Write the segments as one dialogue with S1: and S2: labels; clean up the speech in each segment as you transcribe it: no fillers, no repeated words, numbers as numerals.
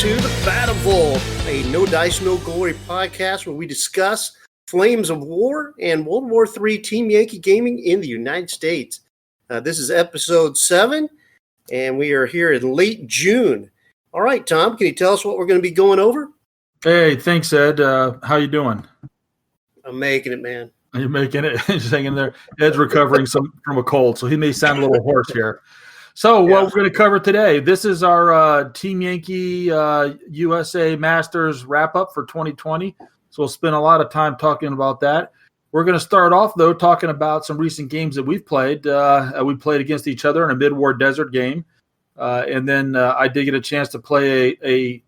S1: to the BattleVault, a no dice, no glory podcast where we discuss flames of war and World War III Team Yankee gaming in the United States. This is episode 7, and we are here in late June. All right, Tom, can you tell us what we're going to be going over?
S2: Hey, thanks, Ed. How you doing?
S1: I'm making it, man.
S2: You're making it. Just hanging there. Ed's recovering from a cold, so he may sound a little hoarse here. So what we're going to cover today, this is our Team Yankee USA Masters wrap-up for 2020. So we'll spend a lot of time talking about that. We're going to start off, though, talking about some recent games that we've played. We played against each other in a mid-war desert game. And then I did get a chance to play a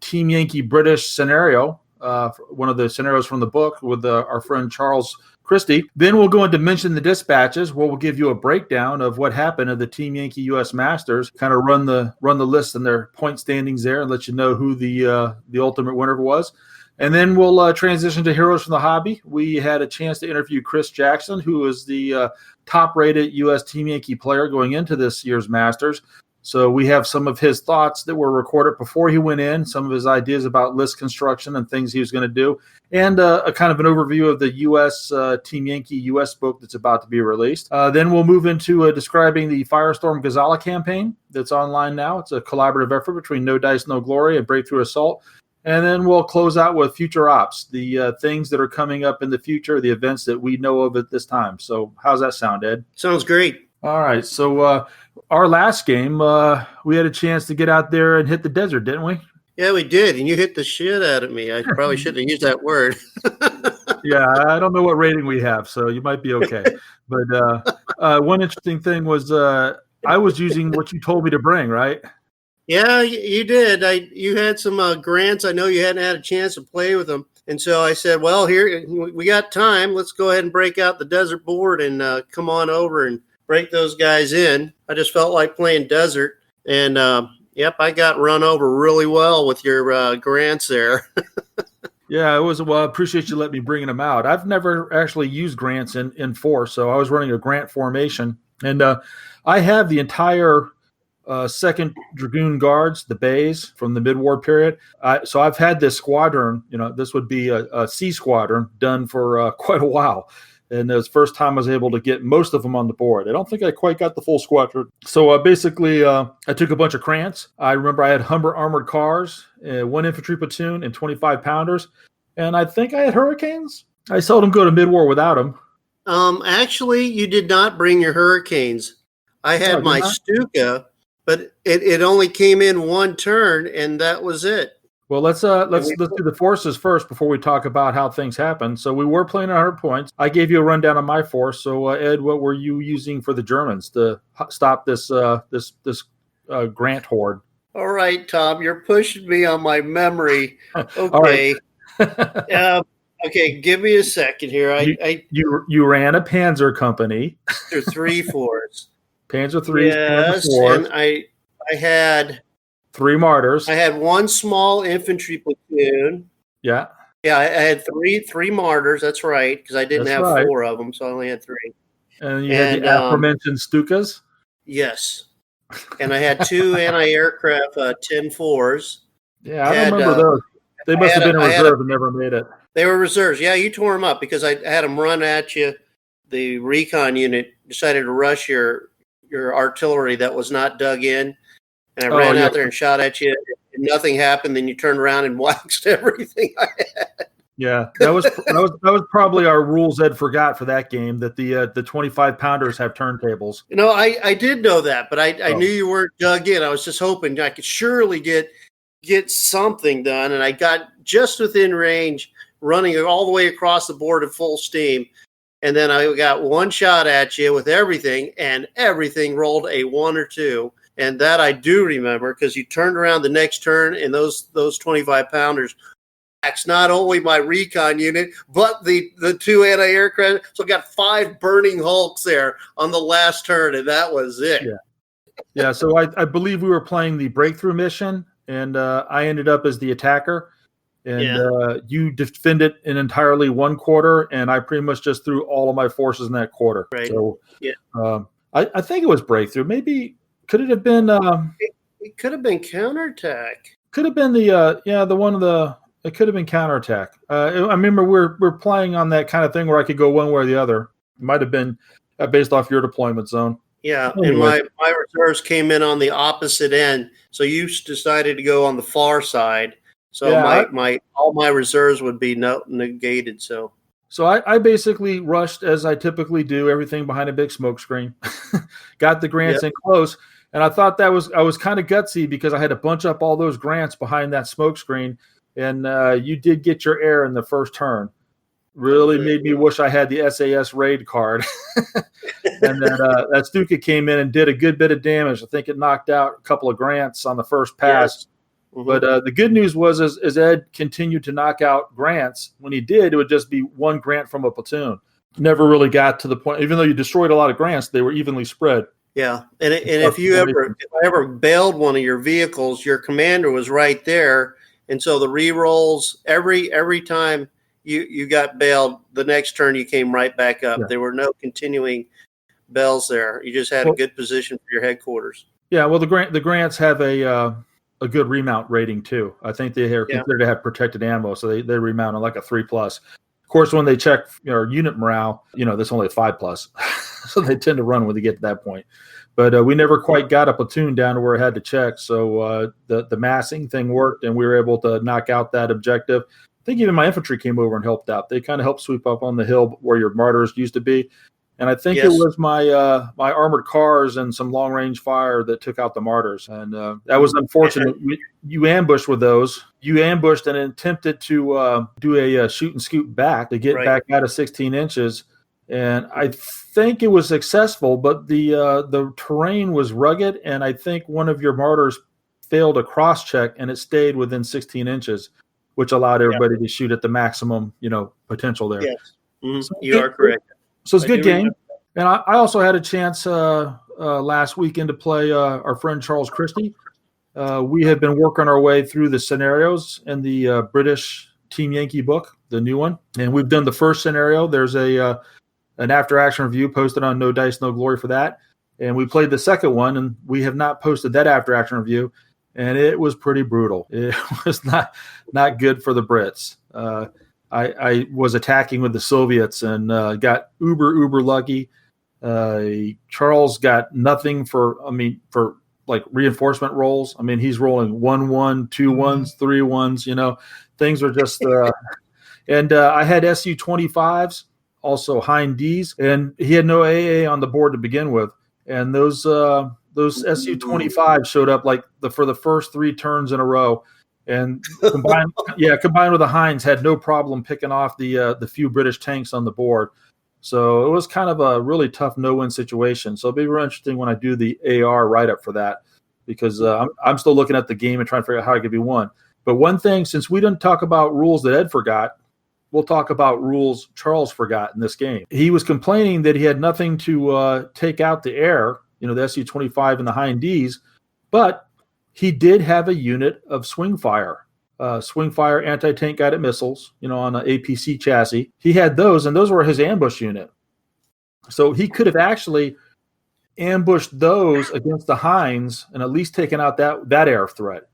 S2: Team Yankee British scenario, one of the scenarios from the book with our friend Charles Christie. Then we'll go into Mention the Dispatches, where we'll give you a breakdown of what happened at the Team Yankee US Masters, kind of run the list and their point standings there and let you know who the ultimate winner was. And then we'll transition to Heroes from the Hobby. We had a chance to interview Chris Jackson, who is the top-rated US Team Yankee player going into this year's Masters. So we have some of his thoughts that were recorded before he went in, some of his ideas about list construction and things he was going to do, and a kind of an overview of the U.S. Team Yankee U.S. book that's about to be released. Then we'll move into describing the Firestorm Gazala campaign that's online now. It's a collaborative effort between No Dice, No Glory and Breakthrough Assault. And then we'll close out with Future Ops, the things that are coming up in the future, the events that we know of at this time. So how's that sound, Ed?
S1: Sounds great.
S2: All right, so our last game, we had a chance to get out there and hit the desert, didn't we?
S1: Yeah, we did, and you hit the shit out of me. I probably shouldn't have used that word.
S2: Yeah, I don't know what rating we have, so you might be okay. But one interesting thing was I was using what you told me to bring, right?
S1: Yeah, you did. You had some grants. I know you hadn't had a chance to play with them. And so I said, well, here, we got time. Let's go ahead and break out the desert board and come on over and break those guys in. I just felt like playing desert. And, I got run over really well with your grants there.
S2: Yeah, it was. Well, I appreciate you letting me bring them out. I've never actually used grants in force, so I was running a grant formation. And I have the entire 2nd Dragoon Guards, the bays from the mid-war period. So I've had this squadron, this would be a C squadron done for quite a while. And it was the first time I was able to get most of them on the board. I don't think I quite got the full squadron. So basically, I took a bunch of Krants. I remember I had Humber armored cars, 1 infantry platoon, and 25 pounders. And I think I had Hurricanes. I seldom go to mid-war without them.
S1: Actually, you did not bring your Hurricanes. I had my Stuka, but it only came in one turn, and that was it.
S2: Well, let's do the forces first before we talk about how things happen. So we were playing 100 points. I gave you a rundown of my force. So Ed, what were you using for the Germans to stop this Grant horde?
S1: All right, Tom, you're pushing me on my memory. Okay.
S2: All right.
S1: Okay, give me a second here.
S2: You ran a Panzer company.
S1: There 3 4s.
S2: Panzer 3s.
S1: Yes,
S2: Panzer 4s.
S1: and I had
S2: 3 Martyrs.
S1: I had 1 small infantry platoon.
S2: Yeah.
S1: Yeah, I had three Martyrs. That's right, because I didn't have 4 of them, so I only had 3.
S2: And you had the aforementioned Stukas?
S1: Yes. And I had 2 anti-aircraft 10-4s.
S2: Yeah, I remember those. They must have been in reserve and never made it.
S1: They were reserves. Yeah, you tore them up because I had them run at you. The recon unit decided to rush your artillery that was not dug in. And I ran out there and shot at you, and nothing happened. Then you turned around and waxed everything I had.
S2: Yeah, that was probably our rules Ed forgot for that game, that the 25 pounders have turntables.
S1: I did know that, but I knew you weren't dug in. I was just hoping I could surely get something done, and I got just within range, running all the way across the board at full steam. And then I got 1 shot at you with everything, and everything rolled a 1 or 2. And that I do remember because you turned around the next turn and those 25 pounders waxed not only my recon unit, but the 2 anti-aircraft. So I got 5 burning hulks there on the last turn, and that was it.
S2: Yeah. So I believe we were playing the breakthrough mission, and I ended up as the attacker. And you defended in entirely 1 quarter, and I pretty much just threw all of my forces in that quarter.
S1: Right.
S2: So I think it was breakthrough. Maybe could it have been?
S1: It could have been counterattack.
S2: Could have been it could have been counterattack. I remember we're playing on that kind of thing where I could go one way or the other. It might have been based off your deployment zone.
S1: Yeah,
S2: Anyway.
S1: and my reserves came in on the opposite end, so you decided to go on the far side. So all my reserves would be negated. So
S2: I basically rushed as I typically do, everything behind a big smoke screen. Got the grants in close, and I thought I was kind of gutsy because I had to bunch up all those grants behind that smoke screen, and you did get your air in the first turn. Really made me wish I had the SAS raid card. And that Stuka came in and did a good bit of damage. I think it knocked out a couple of grants on the first pass. Yes. Mm-hmm. But the good news was as Ed continued to knock out grants, when he did, it would just be one grant from a platoon. Never really got to the point, even though you destroyed a lot of grants, they were evenly spread.
S1: Yeah, and if I ever bailed one of your vehicles, your commander was right there, and so the re-rolls every time you got bailed, the next turn you came right back up. Yeah. There were no continuing bells there. You just had a good position for your headquarters.
S2: Yeah, well, the grants have a good remount rating too. I think they are considered to have protected ammo, so they remount on like a 3+. Of course, when they check unit morale, that's only a 5+, so they tend to run when they get to that point. But we never quite got a platoon down to where it had to check, so the massing thing worked, and we were able to knock out that objective. I think even my infantry came over and helped out. They kind of helped sweep up on the hill where your martyrs used to be. And I think it was my my armored cars and some long-range fire that took out the martyrs. And that was unfortunate. You ambushed with those. You ambushed and attempted to do a shoot and scoot back to get back out of 16 inches. And I think it was successful, but the terrain was rugged, and I think one of your martyrs failed a cross-check, and it stayed within 16 inches, which allowed everybody to shoot at the maximum, potential there.
S1: Yes, so you are correct.
S2: So it's a good game. And I also had a chance last weekend to play our friend Charles Christie. We have been working our way through the scenarios in the British Team Yankee book, the new one. And we've done the first scenario. There's an after-action review posted on No Dice, No Glory for that. And we played the second one, and we have not posted that after-action review. And it was pretty brutal. It was not good for the Brits. I was attacking with the Soviets and got uber lucky. Charles got nothing for like reinforcement rolls. I mean, he's rolling 1-1, 2 1s, 3 1s. Things are just. And I had Su-25s, also Hind Ds, and he had no AA on the board to begin with. And those Su-25s showed up for the first 3 turns in a row. And combined with the Hinds, had no problem picking off the few British tanks on the board. So it was kind of a really tough no-win situation. So it'll be real interesting when I do the AR write-up for that, because I'm still looking at the game and trying to figure out how it could be won. But one thing, since we didn't talk about rules that Ed forgot, we'll talk about rules Charles forgot in this game. He was complaining that he had nothing to take out the air, the Su-25 and the Hind Ds, but he did have a unit of swing fire anti-tank guided missiles, on an APC chassis. He had those, and those were his ambush unit. So he could have actually ambushed those against the Hinds and at least taken out that air threat.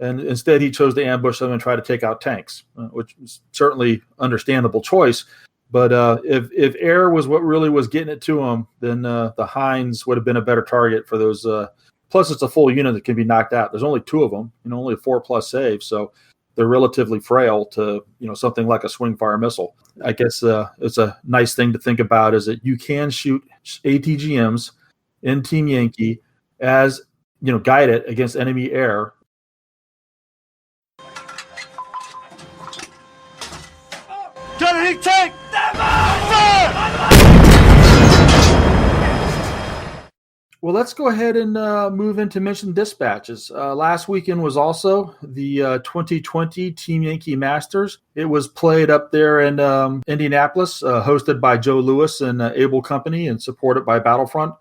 S2: And instead, he chose to ambush them and try to take out tanks, which is certainly understandable choice. But if air was what really was getting it to him, then the Hinds would have been a better target for those. Plus, it's a full unit that can be knocked out. There's only 2 of them, only a 4+ save, so they're relatively frail to something like a swing fire missile. I guess it's a nice thing to think about is that you can shoot ATGMs in Team Yankee as guided against enemy air.
S3: Gunnery tank!
S2: Well, let's go ahead and move into mission dispatches. Last weekend was also the 2020 Team Yankee Masters. It was played up there in Indianapolis, hosted by Joe Lewis and Able Company and supported by Battlefront,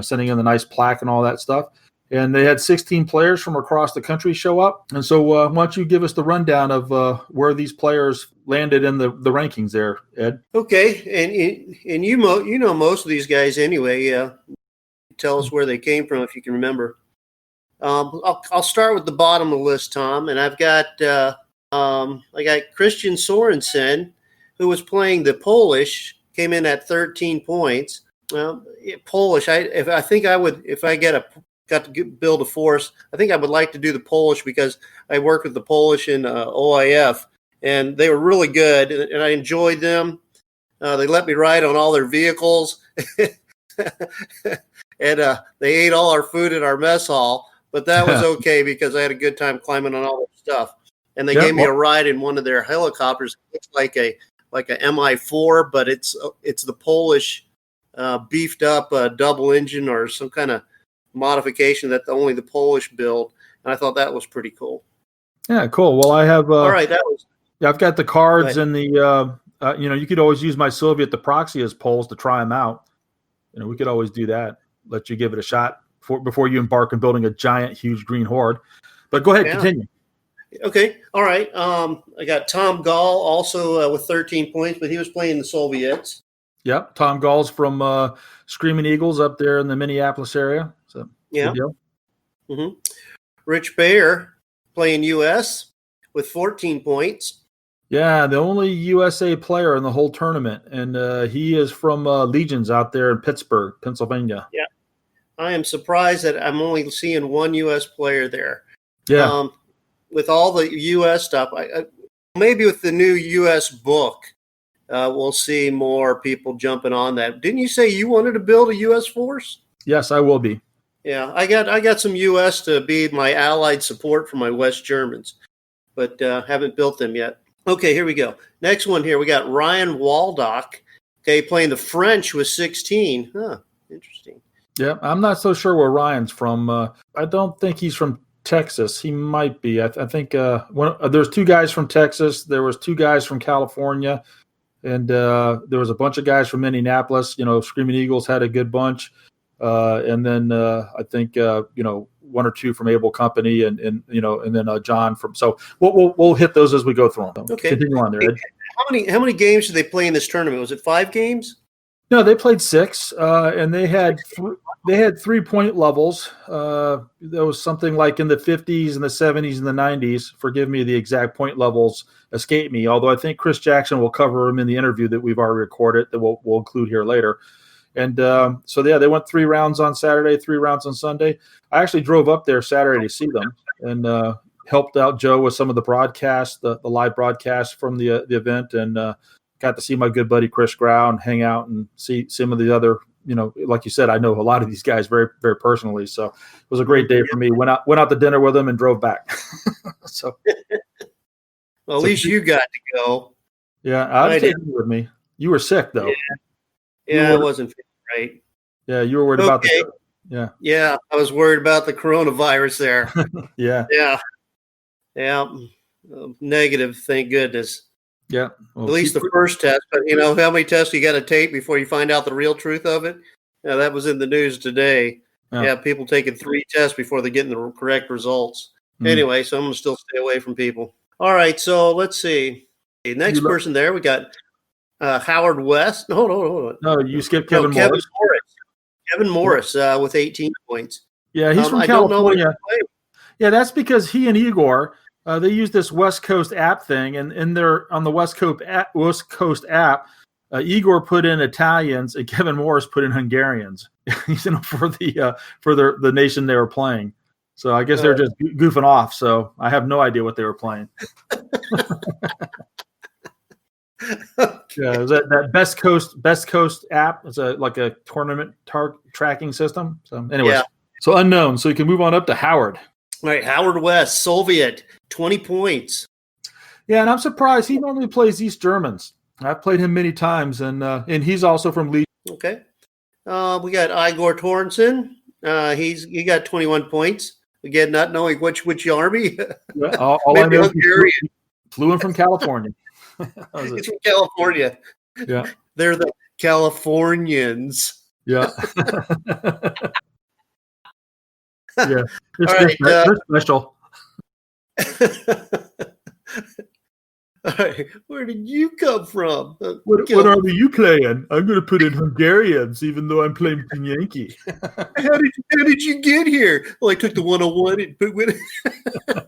S2: sending in the nice plaque and all that stuff. And they had 16 players from across the country show up. And so why don't you give us the rundown of where these players landed in the rankings there, Ed?
S1: Okay. And you know most of these guys anyway. Tell us where they came from if you can remember. I'll start with the bottom of the list, Tom, and I got Christian Sorensen, who was playing the Polish, came in at 13 points. Well, Polish. If I got to build a force, I think I would like to do the Polish because I worked with the Polish in OIF, and they were really good, and I enjoyed them. They let me ride on all their vehicles, and they ate all our food in our mess hall. But that was okay because I had a good time climbing on all their stuff. And they gave me a ride in one of their helicopters. It looks like a Mi-4, but it's the Polish beefed up double engine or some kind of modification that only the Polish build. And I thought that was pretty cool.
S2: Yeah, cool. Well, I have.
S1: All right,
S2: I've got the cards and the. You could always use my Soviet, the proxy as polls to try them out. We could always do that. Let you give it a shot before you embark on building a giant, huge green horde. But go ahead, continue.
S1: Okay. All right. I got Tom Gall also with 13 points, but he was playing the Soviets.
S2: Yep. Tom Gall's from Screaming Eagles up there in the Minneapolis area. So
S1: yeah. Mm-hmm. Rich Bayer playing US with 14 points.
S2: Yeah, the only USA player in the whole tournament, and he is from Legions out there in Pittsburgh, Pennsylvania.
S1: Yeah. I am surprised that I'm only seeing one U.S. player there.
S2: Yeah.
S1: With all the U.S. stuff, maybe with the new U.S. book, we'll see more people jumping on that. Didn't you say you wanted to build a U.S. force?
S2: Yes, I will be.
S1: Yeah, I got some U.S. to be my allied support for my West Germans, but haven't built them yet. Okay, here we go. Next one here, we got Ryan Waldock, playing the French with 16. Huh, interesting.
S2: Yeah, I'm not so sure where Ryan's from. I don't think he's from Texas. He might be. I think there's two guys from Texas. There was two guys from California, and there was a bunch of guys from Indianapolis. Screaming Eagles had a good bunch, and then I think one or two from Able Company, and then John from. So we'll hit those as we go through them.
S1: Okay,
S2: continue on there, Ed.
S1: How many games did they play in this tournament? Was it 5 games?
S2: No, they played 6, and they had 3-point levels. There was something like in the 50s and the 70s and the 90s. Forgive me, the exact point levels escape me. Although I think Chris Jackson will cover them in the interview that we've already recorded that we'll include here later. And they went 3 rounds on Saturday, 3 rounds on Sunday. I actually drove up there Saturday to see them and helped out Joe with some of the broadcasts, the live broadcasts from the event, and got to see my good buddy Chris Grau and hang out and see some of the other, like you said, I know a lot of these guys very, very personally. So it was a great day for me. Went out to dinner with them and drove back. So,
S1: well, at least you got to go.
S2: Yeah, I was taking you with me. You were sick though.
S1: Yeah, I wasn't feeling right.
S2: Yeah, you were worried about the. Yeah.
S1: Yeah, I was worried about the coronavirus there.
S2: Yeah.
S1: Yeah. Negative, thank goodness.
S2: Yeah.
S1: Well, at least the first test, but how many tests you got to take before you find out the real truth of it? Yeah, that was in the news today. Yeah, people taking 3 tests before they're getting the correct results. Anyway, so I'm going to still stay away from people. All right, so let's see. The next person there, we got Howard West. Hold on.
S2: No, you skipped Kevin Morris.
S1: Kevin Morris with 18 points.
S2: Yeah, he's from California. Yeah, that's because he and Igor, they use this West Coast app thing, and they're on the West Coast app. Igor put in Italians, and Kevin Morris put in Hungarians. For the nation they were playing. So I guess they're just goofing off. So I have no idea what they were playing. Yeah, is that Best Coast app? It's like a tournament tracking system. So anyways, So unknown. So you can move on up to Howard.
S1: All right, Howard West, Soviet, 20 points.
S2: Yeah, and I'm surprised he normally plays East Germans. I've played him many times, and he's also from Leeds.
S1: Okay, we got Igor Torrenson. He got 21 points. Again, not knowing which army.
S2: Yeah, all I know is he flew in from California.
S1: He's from California.
S2: Yeah,
S1: they're the Californians.
S2: Yeah. Yeah,
S1: they're
S2: special.
S1: Where did you come from?
S2: What army are you playing? I'm going to put in Hungarians, even though I'm playing Team Yankee.
S1: How did you get here? Well, I took the 101 and put with it.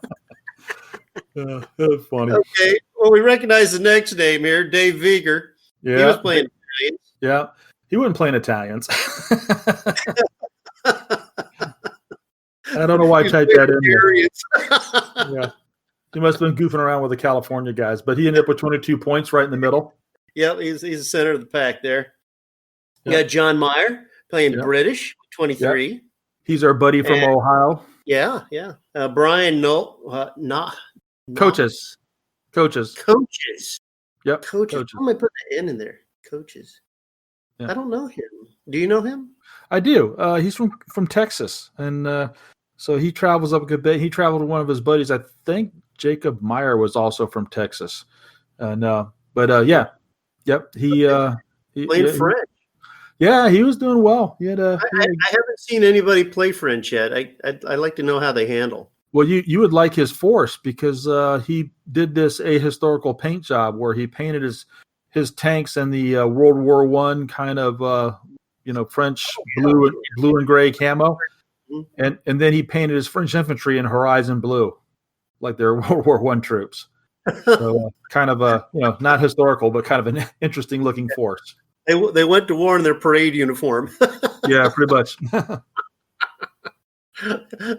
S2: That's funny.
S1: Okay. Well, we recognize the next name here, Dave Vieger.
S2: Yeah.
S1: He was playing Italians.
S2: Yeah. He wasn't playing Italians. I don't know why I typed that in there. Yeah. He must have been goofing around with the California guys, but he ended up with 22 points right in the middle.
S1: Yep, he's the center of the pack there. You got John Meyer playing British, 23.
S2: Yep. He's our buddy from Ohio.
S1: Yeah. Brian
S2: Coaches. Yep.
S1: Coaches. I'm going to put the N in there. Coaches. Yeah. I don't know him. Do you know him?
S2: I do. He's from Texas, and so he travels up a good bit. He traveled with one of his buddies. I think Jacob Meyer was also from Texas. Yep. He
S1: played French.
S2: Yeah, he was doing well. He had
S1: I haven't seen anybody play French yet. I'd like to know how they handle.
S2: Well, you would like his force because he did this ahistorical paint job where he painted his tanks in the World War I kind of French blue and gray camo, and then he painted his French infantry in horizon blue, like their World War I troops. So kind of not historical, but kind of an interesting looking force.
S1: They went to war in their parade uniform.
S2: Yeah, pretty much.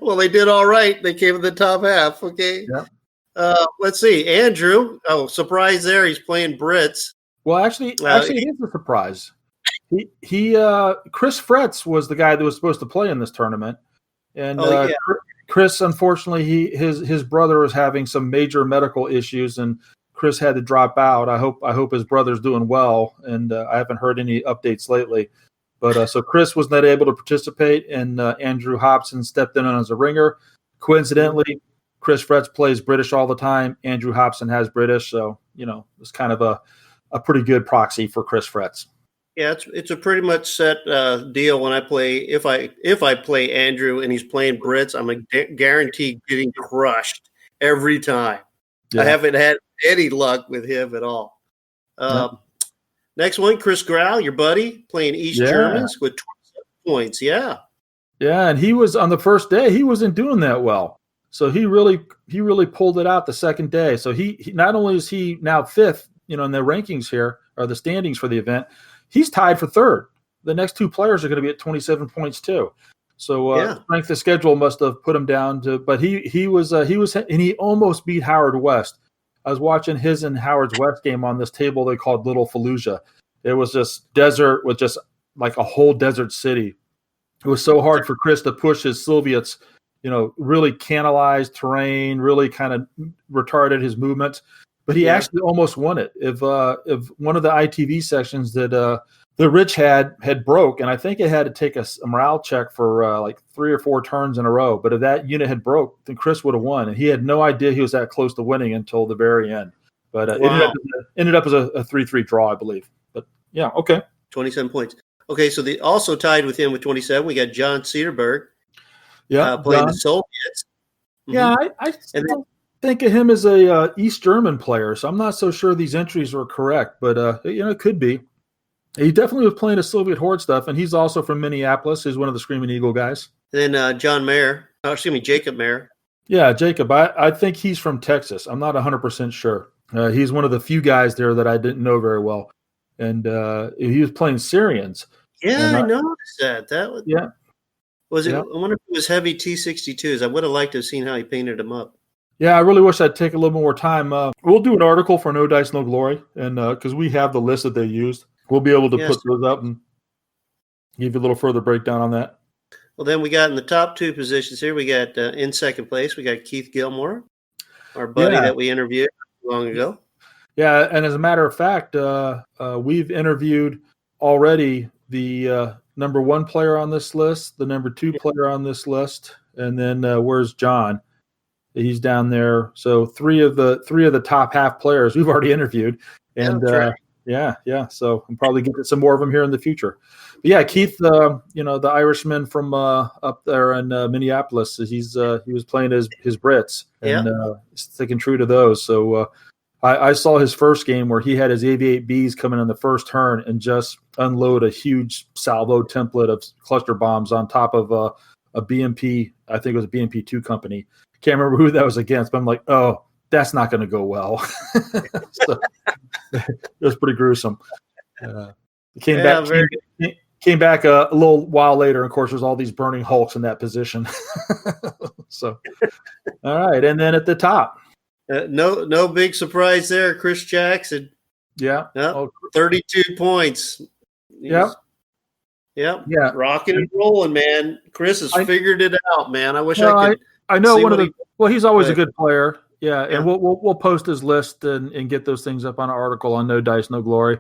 S1: Well, they did all right. They came in the top half. Okay.
S2: Yeah.
S1: Let's see. Andrew. Oh, surprise there. He's playing Brits.
S2: Well, actually, it is a surprise. He Chris Fretz was the guy that was supposed to play in this tournament, and Chris, unfortunately, his brother was having some major medical issues, and Chris had to drop out. I hope his brother's doing well, and I haven't heard any updates lately. But so Chris was not able to participate, and Andrew Hobson stepped in as a ringer. Coincidentally, Chris Fretz plays British all the time. Andrew Hobson has British, so it's kind of a pretty good proxy for Chris Fretz.
S1: Yeah, it's a pretty much set deal when I play. If I play Andrew and he's playing Brits, I'm guaranteed getting crushed every time. Yeah. I haven't had any luck with him at all. Next one, Chris Grau, your buddy, playing East Germans with 27 points. Yeah. Yeah,
S2: and he was on the first day. He wasn't doing that well, so he really pulled it out the second day. So he not only is he now fifth, in the rankings here or the standings for the event, he's tied for third. The next two players are going to be at 27 points too. So strength of schedule must have put him down to. But he was and he almost beat Howard West. I was watching his and Howard's West game on this table they called Little Fallujah. It was just desert with just like a whole desert city. It was so hard for Chris to push his Soviets, really canalized terrain, really kind of retarded his movements. But he actually almost won it. If one of the ITV sections that the Rich had broke, and I think it had to take a morale check for like 3 or 4 turns in a row. But if that unit had broke, then Chris would have won, and he had no idea he was that close to winning until the very end. But it ended up as a 3-3 draw, I believe. But yeah, okay,
S1: 27 points. Okay, so they also tied with him with 27. We got John Cederberg, playing the Soviets.
S2: Mm-hmm. Yeah, I think of him as a East German player, so I'm not so sure these entries were correct, but it could be. He definitely was playing a Soviet horde stuff, and he's also from Minneapolis. He's one of the Screaming Eagle guys.
S1: Then Jacob Mayer. Yeah,
S2: Jacob. I think he's from Texas. I'm not 100% sure. He's one of the few guys there that I didn't know very well, and he was playing Syrians.
S1: Yeah, I noticed that. That was Was it?
S2: Yeah.
S1: I wonder if it was heavy T-62s. I would have liked to have seen how he painted them up.
S2: Yeah, I really wish I'd take a little more time. We'll do an article for No Dice, No Glory, and because we have the list that they used, we'll be able to put those up and give you a little further breakdown on that.
S1: Well, then we got in the top 2 positions here. We got in second place. We got Keith Gilmore, our buddy that we interviewed long ago.
S2: Yeah, and as a matter of fact, we've interviewed already the number 1 player on this list, the number 2 player on this list, and then where's John? He's down there. So 3 of the top half players we've already interviewed, and yeah. So I'm probably getting some more of them here in the future. But yeah, Keith, the Irishman from up there in Minneapolis, he was playing his Brits and sticking true to those. So I saw his first game where he had his AV-8Bs come in the first turn and just unload a huge salvo template of cluster bombs on top of a BMP. I think it was a BMP2 company. Can't remember who that was against, but I'm like, oh, that's not going to go well. So, it was pretty gruesome. Came back a little while later. Of course, there's all these burning hulks in that position. So, all right, and then at the top.
S1: No big surprise there. Chris Jackson.
S2: Yeah.
S1: 32 points.
S2: Yeah.
S1: Rocking and rolling, man. Chris has figured it out, man. I wish
S2: I know one of the. Well, he's always a good player. Yeah, and we'll post his list and get those things up on an article on No Dice, No Glory.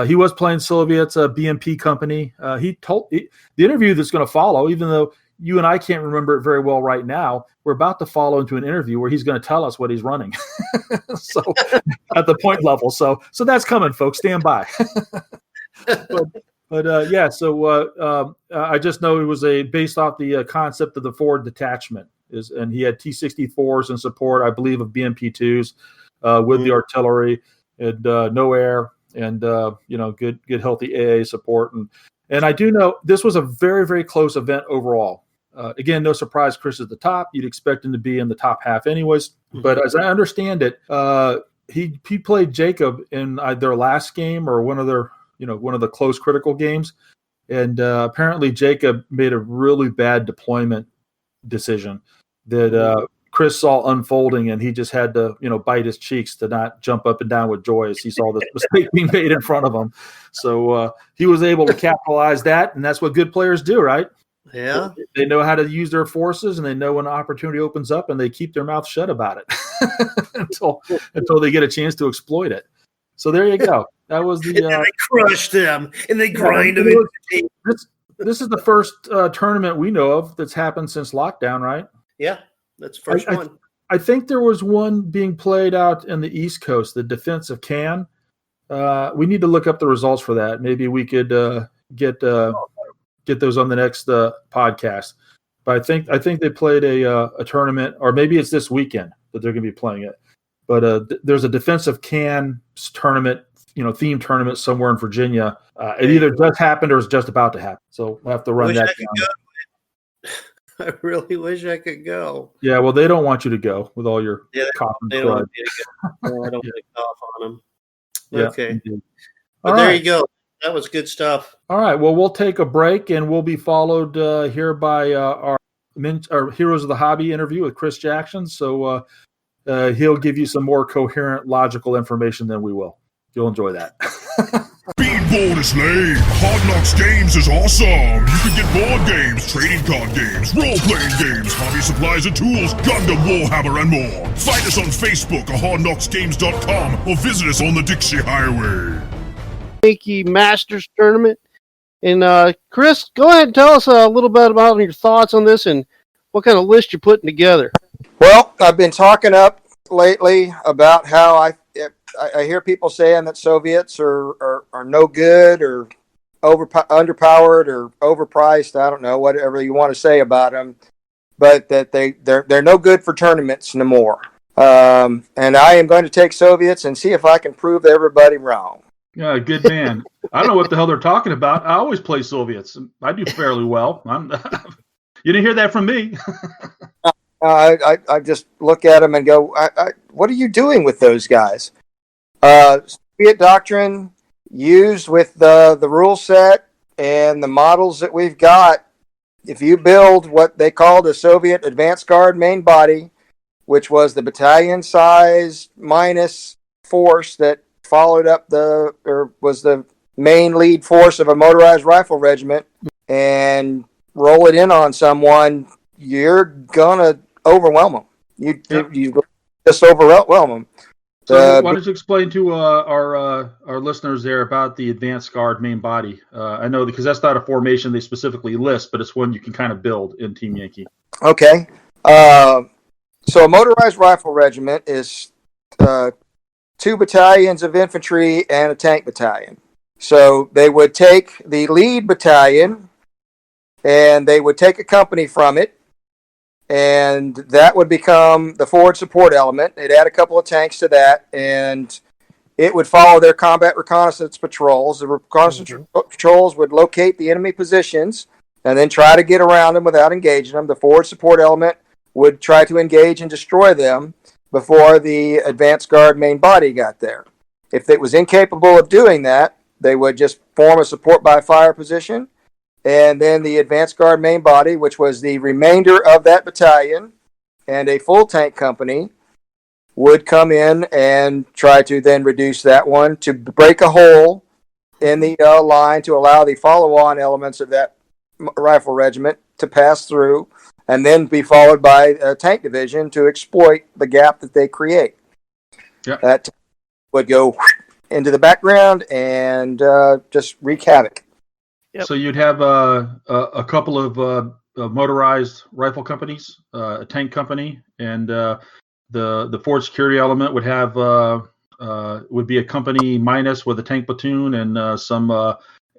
S2: He was playing Soviet's BMP company. He told the interview that's going to follow, even though you and I can't remember it very well right now, we're about to follow into an interview where he's going to tell us what he's running. So at the point level. So that's coming, folks. Stand by. So I just know it was based off the concept of the forward detachment and he had T-64s in support, I believe, of BMP2s with the artillery and no air and good healthy AA support and I do know this was a very, very close event overall. Again, no surprise, Chris is at the top. You'd expect him to be in the top half anyways. Mm-hmm. But as I understand it, he played Jacob in their last game or one of the close critical games. And apparently Jacob made a really bad deployment decision that Chris saw unfolding, and he just had to, bite his cheeks to not jump up and down with joy as he saw this mistake being made in front of him. So he was able to capitalize that, and that's what good players do, right?
S1: Yeah.
S2: They know how to use their forces, and they know when an opportunity opens up, and they keep their mouth shut about it until they get a chance to exploit it. So there you go. That was the.
S1: And they crush them, and they grind them.
S2: This is the first tournament we know of that's happened since lockdown, right?
S1: Yeah, that's the first one.
S2: I think there was one being played out in the East Coast, the Defense of Cannes. We need to look up the results for that. Maybe we could get those on the next podcast. But I think they played a tournament, or maybe it's this weekend that they're going to be playing it. But there's a Defense of Cannes tournament, themed tournament somewhere in Virginia. It either just happened or is just about to happen. So we'll have to run that down.
S1: I really wish I could go.
S2: Yeah, well, they don't want you to go with all your cough and
S1: blood. I don't want to cough on them.
S2: Yeah,
S1: okay. But there you go. That was good stuff.
S2: All right. Well, we'll take a break, and we'll be followed here by our Heroes of the Hobby interview with Chris Jackson. So he'll give you some more coherent, logical information than we will. You'll enjoy that.
S4: Speedball is lame. Hard Knocks Games is awesome. You can get board games, trading card games, role-playing games, hobby supplies and tools, Gundam, Warhammer, and more. Find us on Facebook at hardknocksgames.com or visit us on the Dixie Highway.
S1: Yankee Masters tournament. And Chris, go ahead and tell us a little bit about your thoughts on this and what kind of list you're putting together.
S5: Well, I've been talking up lately about how I hear people saying that Soviets are no good or underpowered or overpriced. I don't know, whatever you want to say about them, but that they're no good for tournaments no more. And I am going to take Soviets and see if I can prove everybody wrong.
S2: Yeah, good man. I don't know what the hell they're talking about. I always play Soviets. I do fairly well. You didn't hear that from me.
S5: I just look at them and go, what are you doing with those guys? Soviet doctrine used with the rule set and the models that we've got. If you build what they called a Soviet advanced guard main body, which was the battalion size minus force that followed up was the main lead force of a motorized rifle regiment, and roll it in on someone, you're gonna overwhelm them. You just overwhelm them.
S2: So why don't you explain to our listeners there about the advanced guard main body? I know because that's not a formation they specifically list, but it's one you can kind of build in Team Yankee.
S5: Okay. So a motorized rifle regiment is 2 battalions of infantry and a tank battalion. So they would take the lead battalion and they would take a company from it, and that would become the forward support element. They'd add a couple of tanks to that, and it would follow their combat reconnaissance patrols. The reconnaissance patrols would locate the enemy positions and then try to get around them without engaging them. The forward support element would try to engage and destroy them before the advanced guard main body got there. If it was incapable of doing that, they would just form a support by fire position, and then the advanced guard main body, which was the remainder of that battalion and a full tank company, would come in and try to then reduce that one to break a hole in the line to allow the follow-on elements of that rifle regiment to pass through, and then be followed by a tank division to exploit the gap that they create.
S2: Yep.
S5: That would go into the background and just wreak havoc.
S1: Yep.
S2: So you'd have a couple of motorized rifle companies, a tank company, and the forward security element would have would be a company minus with a tank platoon and some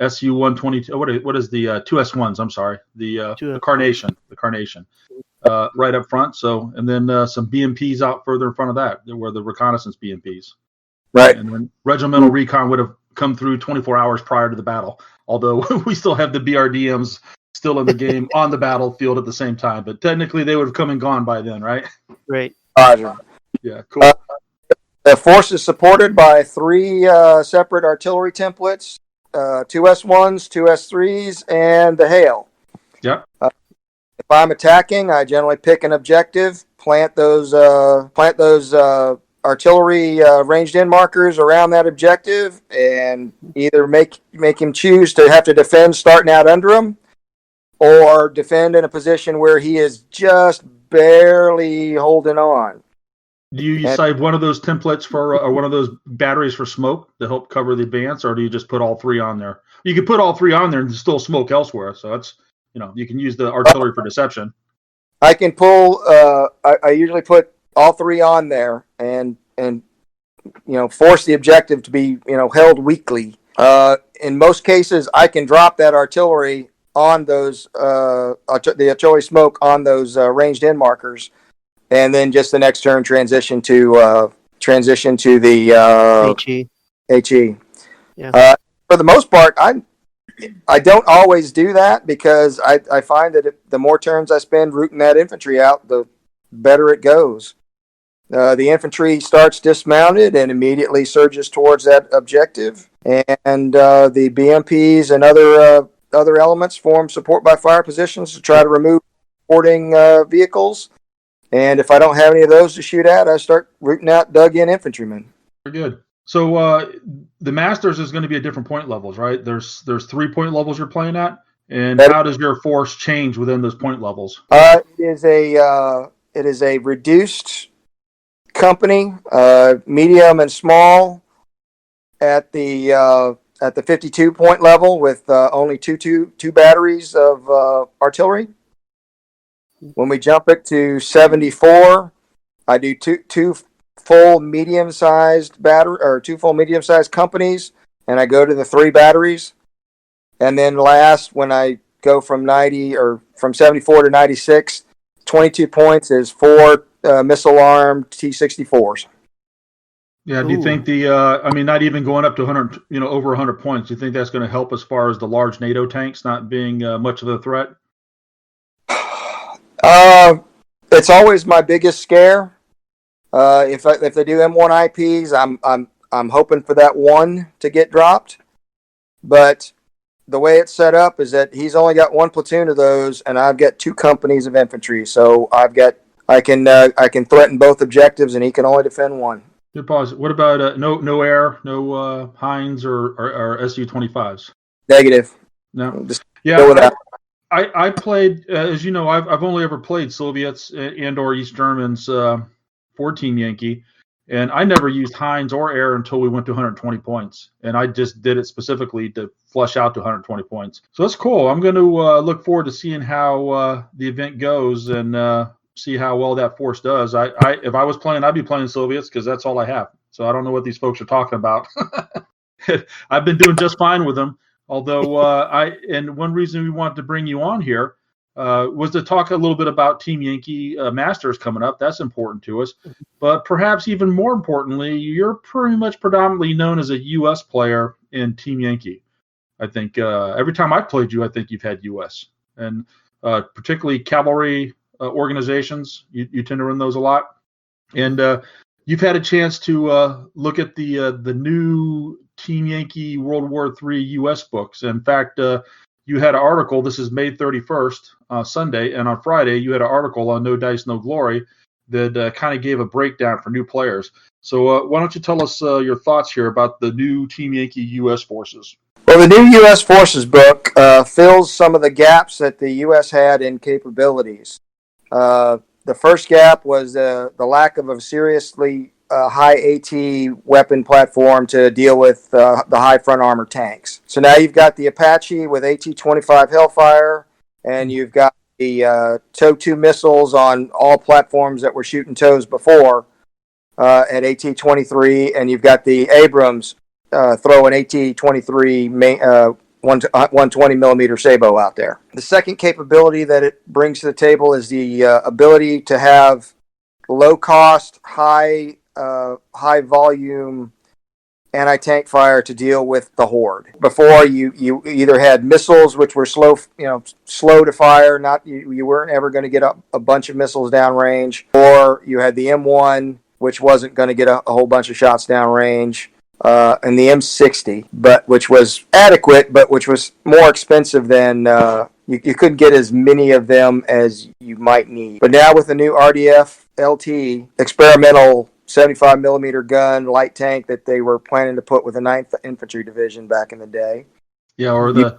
S2: SU-122. What is the 2S1s? I'm sorry, the Carnation, right up front. So, and then some BMPs out further in front of that, were the reconnaissance BMPs.
S5: Right.
S2: And then regimental recon would have come through 24 hours prior to the battle. Although we still have the BRDMs still in the game on the battlefield at the same time, but technically they would have come and gone by then, right?
S1: Right.
S5: Roger.
S2: Yeah, cool.
S5: The force is supported by 3 separate artillery templates, 2 S1s, 2 S3s, and the Hail.
S2: Yep.
S5: If I'm attacking, I generally pick an objective, plant those artillery ranged in markers around that objective, and either make him choose to have to defend starting out under him, or defend in a position where he is just barely holding on.
S2: Do you save one of those templates for or one of those batteries for smoke to help cover the advance, or do you just put all 3 on there? You can put all 3 on there and still smoke elsewhere. So that's, you can use the artillery for deception.
S5: I can pull. I usually put all 3 on there and force the objective to be held weakly. In most cases, I can drop that artillery on those the artillery smoke on those ranged in markers, and then just the next turn transition to the HE.
S1: Yeah.
S5: For the most part, I don't always do that, because I find that the more turns I spend rooting that infantry out, the better it goes. The infantry starts dismounted and immediately surges towards that objective, and the BMPs and other elements form support by fire positions to try to remove supporting vehicles. And if I don't have any of those to shoot at, I start rooting out dug-in infantrymen.
S2: Very good. So the Masters is going to be at different point levels, right? There's 3 point levels you're playing at, and how does your force change within those point levels?
S5: It is a reduced company, medium and small, at the 52 point level with only two batteries of artillery. When we jump it to 74, I do two full medium-sized battery, or 2 full medium-sized companies, and I go to the 3 batteries. And then last, when I go from 90 or from 74 to 96, 22 points is 4 missile-armed T-64s.
S2: Yeah, do you think not even going up to 100, over 100 points, do you think that's going to help as far as the large NATO tanks not being much of a threat?
S5: It's always my biggest scare. If they do M1 IPs, I'm hoping for that 1 to get dropped. But the way it's set up is that he's only got 1 platoon of those, and I've got 2 companies of infantry. So I can threaten both objectives, and he can only defend 1.
S2: Good pause. What about no air, no Heinz or Su-25s?
S5: Negative.
S2: No.
S5: Just
S2: yeah.
S5: go with that.
S2: I played, as you know, I've only ever played Soviets and or East Germans for Team Yankee, and I never used Heinz or air until we went to 120 points, and I just did it specifically to flush out to 120 points. So that's cool. I'm going to look forward to seeing how the event goes and see how well that force does. If I was playing, I'd be playing Soviets because that's all I have. So I don't know what these folks are talking about. I've been doing just fine with them. Although and one reason we wanted to bring you on here was to talk a little bit about Team Yankee Masters coming up. That's important to us. But perhaps even more importantly, you're pretty much predominantly known as a U.S. player in Team Yankee. I think every time I've played you, I think you've had U.S. and particularly cavalry organizations. You tend to run those a lot. And you've had a chance to look at the new Team Yankee World War III U.S. books. In fact, you had an article. This is May 31st, Sunday, and on Friday you had an article on No Dice, No Glory that kind of gave a breakdown for new players. So why don't you tell us your thoughts here about the new Team Yankee U.S. forces?
S5: Well, the new U.S. Forces book fills some of the gaps that the U.S. had in capabilities. The first gap was the lack of a seriously high AT weapon platform to deal with the high front armor tanks. So now you've got the Apache with AT-25 Hellfire, and you've got the TOW-2 missiles on all platforms that were shooting TOWs before at AT-23, and you've got the Abrams throwing AT-23 120 millimeter Sabo out there. The second capability that it brings to the table is the ability to have low cost, high volume anti-tank fire to deal with the Horde. Before you either had missiles which were slow to fire, you weren't ever going to get a bunch of missiles downrange, or you had the M1 which wasn't going to get a whole bunch of shots downrange. And the M60, which was adequate, but which was more expensive than you couldn't get as many of them as you might need. But now with the new RDF LT experimental 75 millimeter gun light tank that they were planning to put with the 9th Infantry Division back in the day.
S2: Yeah, or the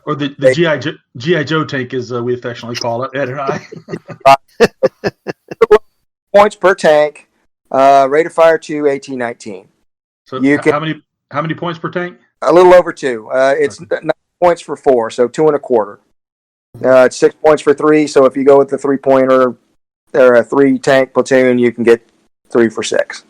S2: GI Joe tank, as we affectionately call it, Ed and I.
S5: Points per tank, rate of fire 2, AT-19.
S2: So how many points per tank?
S5: A little over 2. It's 9 points for 4, so 2 1/4. It's 6 points for 3. So if you go with the 3-pointer or a 3-tank platoon, you can get 3 for 6.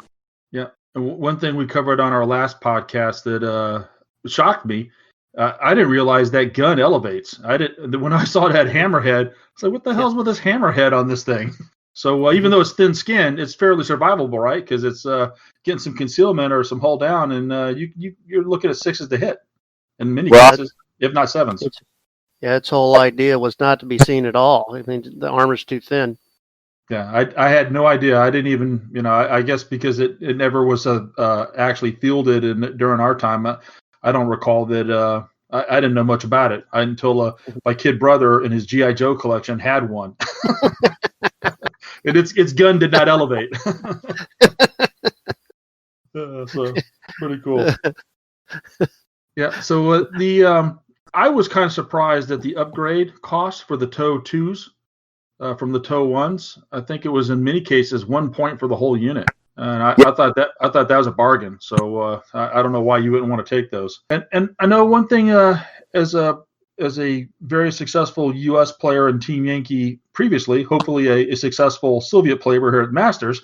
S2: Yeah. And one thing we covered on our last podcast that shocked me, I didn't realize that gun elevates. When I saw that hammerhead, I was like, "What the hell's with this hammerhead on this thing?" So even though it's thin skinned, it's fairly survivable, right? Because it's getting some concealment or some hull down, and you're looking at 6s to hit in many cases, if not 7s.
S1: Its whole idea was not to be seen at all. I mean, the armor's too thin.
S2: Yeah, I had no idea. I didn't even, I guess because it never was actually fielded during our time. I don't recall that. I didn't know much about it until my kid brother in his GI Joe collection had one. And its gun did not elevate. So pretty cool. Yeah. So I was kind of surprised at the upgrade cost for the TOW-2s from the TOW-1s. I think it was in many cases 1 point for the whole unit, and I thought that was a bargain. So I don't know why you wouldn't want to take those. And I know one thing as a very successful U.S. player in Team Yankee previously, hopefully a successful Soviet player here at Masters,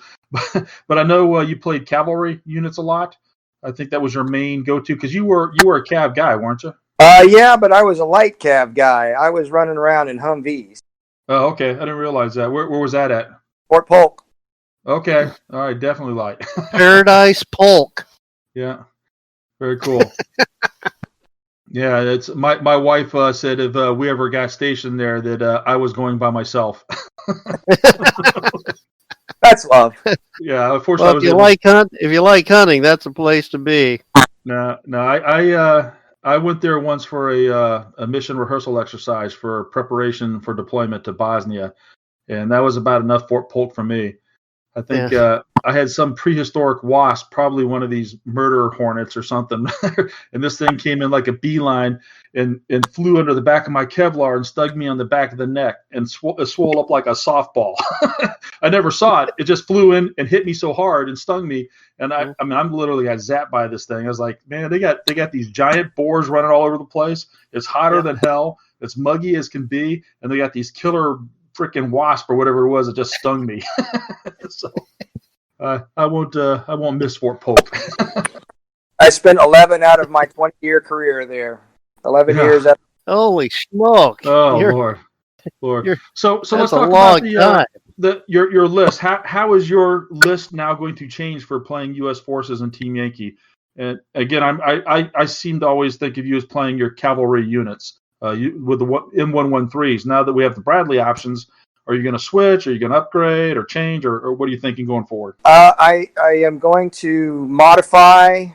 S2: but I know you played cavalry units a lot. I think that was your main go-to because you were a cav guy, weren't you?
S5: Yeah, but I was a light cav guy. I was running around in Humvees.
S2: Oh, okay. I didn't realize that. Where was that at?
S5: Fort Polk.
S2: Okay. All right. Definitely light.
S1: Paradise Polk.
S2: Yeah. Very cool. Yeah, it's my wife said if we ever got stationed there that I was going by myself.
S5: That's love.
S2: Yeah, unfortunately.
S1: Well, if you like hunting, that's a place to be.
S2: No, I went there once for a mission rehearsal exercise for preparation for deployment to Bosnia, and that was about enough Fort Polk for me. I think I had some prehistoric wasp, probably one of these murder hornets or something, and this thing came in like a beeline and flew under the back of my Kevlar and stuck me on the back of the neck and swole up like a softball. I never saw it. It just flew in and hit me so hard and stung me. And I mean, I'm literally got zapped by this thing. I was like, man, they got these giant boars running all over the place. It's hotter than hell. It's muggy as can be, and they got these killer freaking wasp or whatever it was that just stung me. So I won't miss Fort Polk.
S5: I spent 11 out of my 20-year career there. 11 years.
S1: Holy smoke!
S2: Oh Lord! Lord.
S1: You're-
S2: So let's
S1: That's a
S2: talk
S1: long
S2: about
S1: time.
S2: your list. How is your list now going to change for playing U.S. forces and Team Yankee? And again, I seem to always think of you as playing your cavalry units with the M113s. Now that we have the Bradley options, are you going to switch? Are you going to upgrade or change, or what are you thinking going forward?
S5: I am going to modify.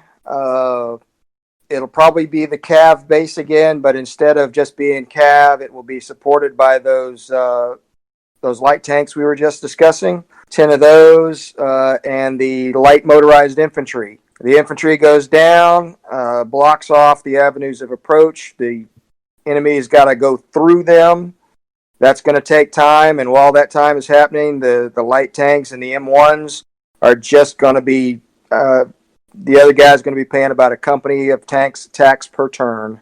S5: It'll probably be the Cav base again, but instead of just being Cav, it will be supported by those light tanks we were just discussing. 10 of those, and the light motorized infantry. The infantry goes down, blocks off the avenues of approach. The enemy's got to go through them. That's going to take time, and while that time is happening, the light tanks and the M1s are just going to be the other guy's going to be paying about a company of tanks attacks per turn.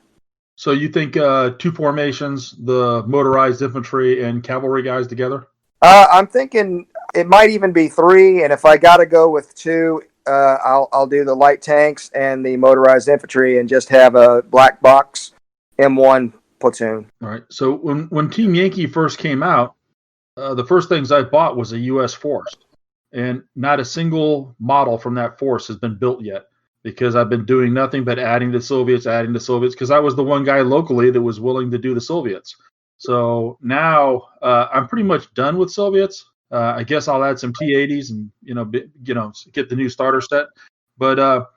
S2: So you think two formations, the motorized infantry and cavalry guys together?
S5: I'm thinking it might even be 3, and if I got to go with 2, I'll do the light tanks and the motorized infantry and just have a black box M1 platoon.
S2: All right. So when Team Yankee first came out, the first things I bought was a U.S. force, and not a single model from that force has been built yet because I've been doing nothing but adding to Soviets, because I was the one guy locally that was willing to do the Soviets. So now I'm pretty much done with Soviets. I guess I'll add some T-80s and get the new starter set. But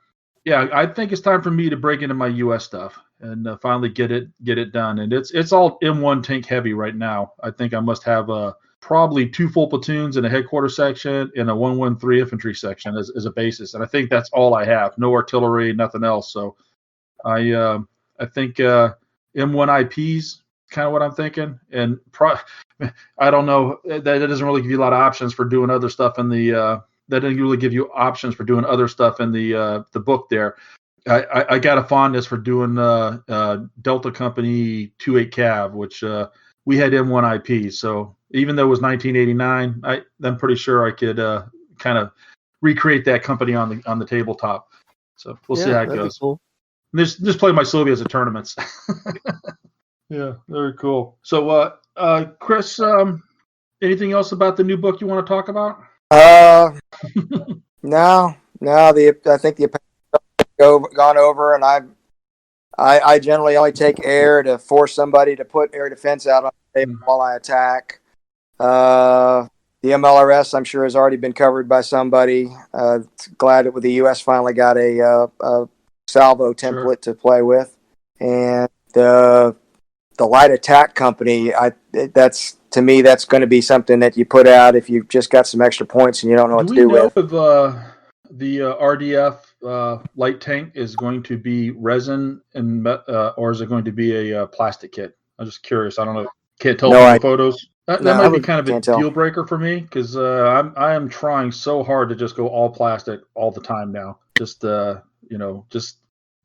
S2: yeah, I think it's time for me to break into my U.S. stuff and finally get it done. And it's all M1 tank heavy right now. I think I must have probably 2 full platoons in a headquarters section and a 113 infantry section as a basis. And I think that's all I have. No artillery, nothing else. So I think M1 IPs kind of what I'm thinking. And I don't know, that doesn't really give you a lot of options for doing other stuff in the that doesn't really give you options for doing other stuff in the book there. I got a fondness for doing Delta Company 28 Cav, which we had M1 IP. So even though it was 1989, I'm pretty sure I could kind of recreate that company on the tabletop. So we'll see how it goes.
S1: Cool.
S2: Just play my Soviets at tournaments. Yeah, very cool. So Chris, anything else about the new book you want to talk about?
S5: No. I think the gone over, and I generally only take air to force somebody to put air defense out on the table while I attack. The MLRS, I'm sure, has already been covered by somebody. Glad that the U.S. finally got a salvo template to play with, and the light attack company. That's going to be something that you put out if you've just got some extra points and you don't know what to do with.
S2: If the RDF light tank is going to be resin and or is it going to be a plastic kit? I'm just curious. I don't know. Can't tell from the photos. That might be kind of a deal breaker for me because I am trying so hard to just go all plastic all the time now.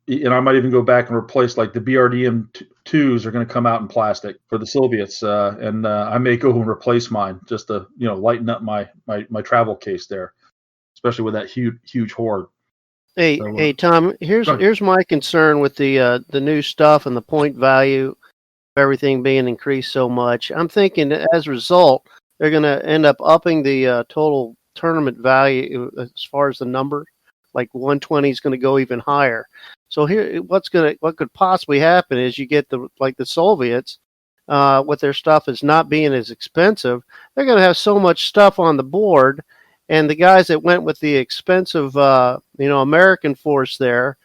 S2: And I might even go back and replace, like, the BRDM2s are going to come out in plastic for the Soviets, and I may go and replace mine just to lighten up my travel case there, especially with that huge horde.
S1: Hey, Tom. Here's my concern with the new stuff and the point value of everything being increased so much. I'm thinking that as a result, they're going to end up upping the total tournament value as far as the number. Like 120 is going to go even higher. So here, what could possibly happen is you get the Soviets with their stuff as not being as expensive. They're going to have so much stuff on the board, and the guys that went with the expensive, American force there's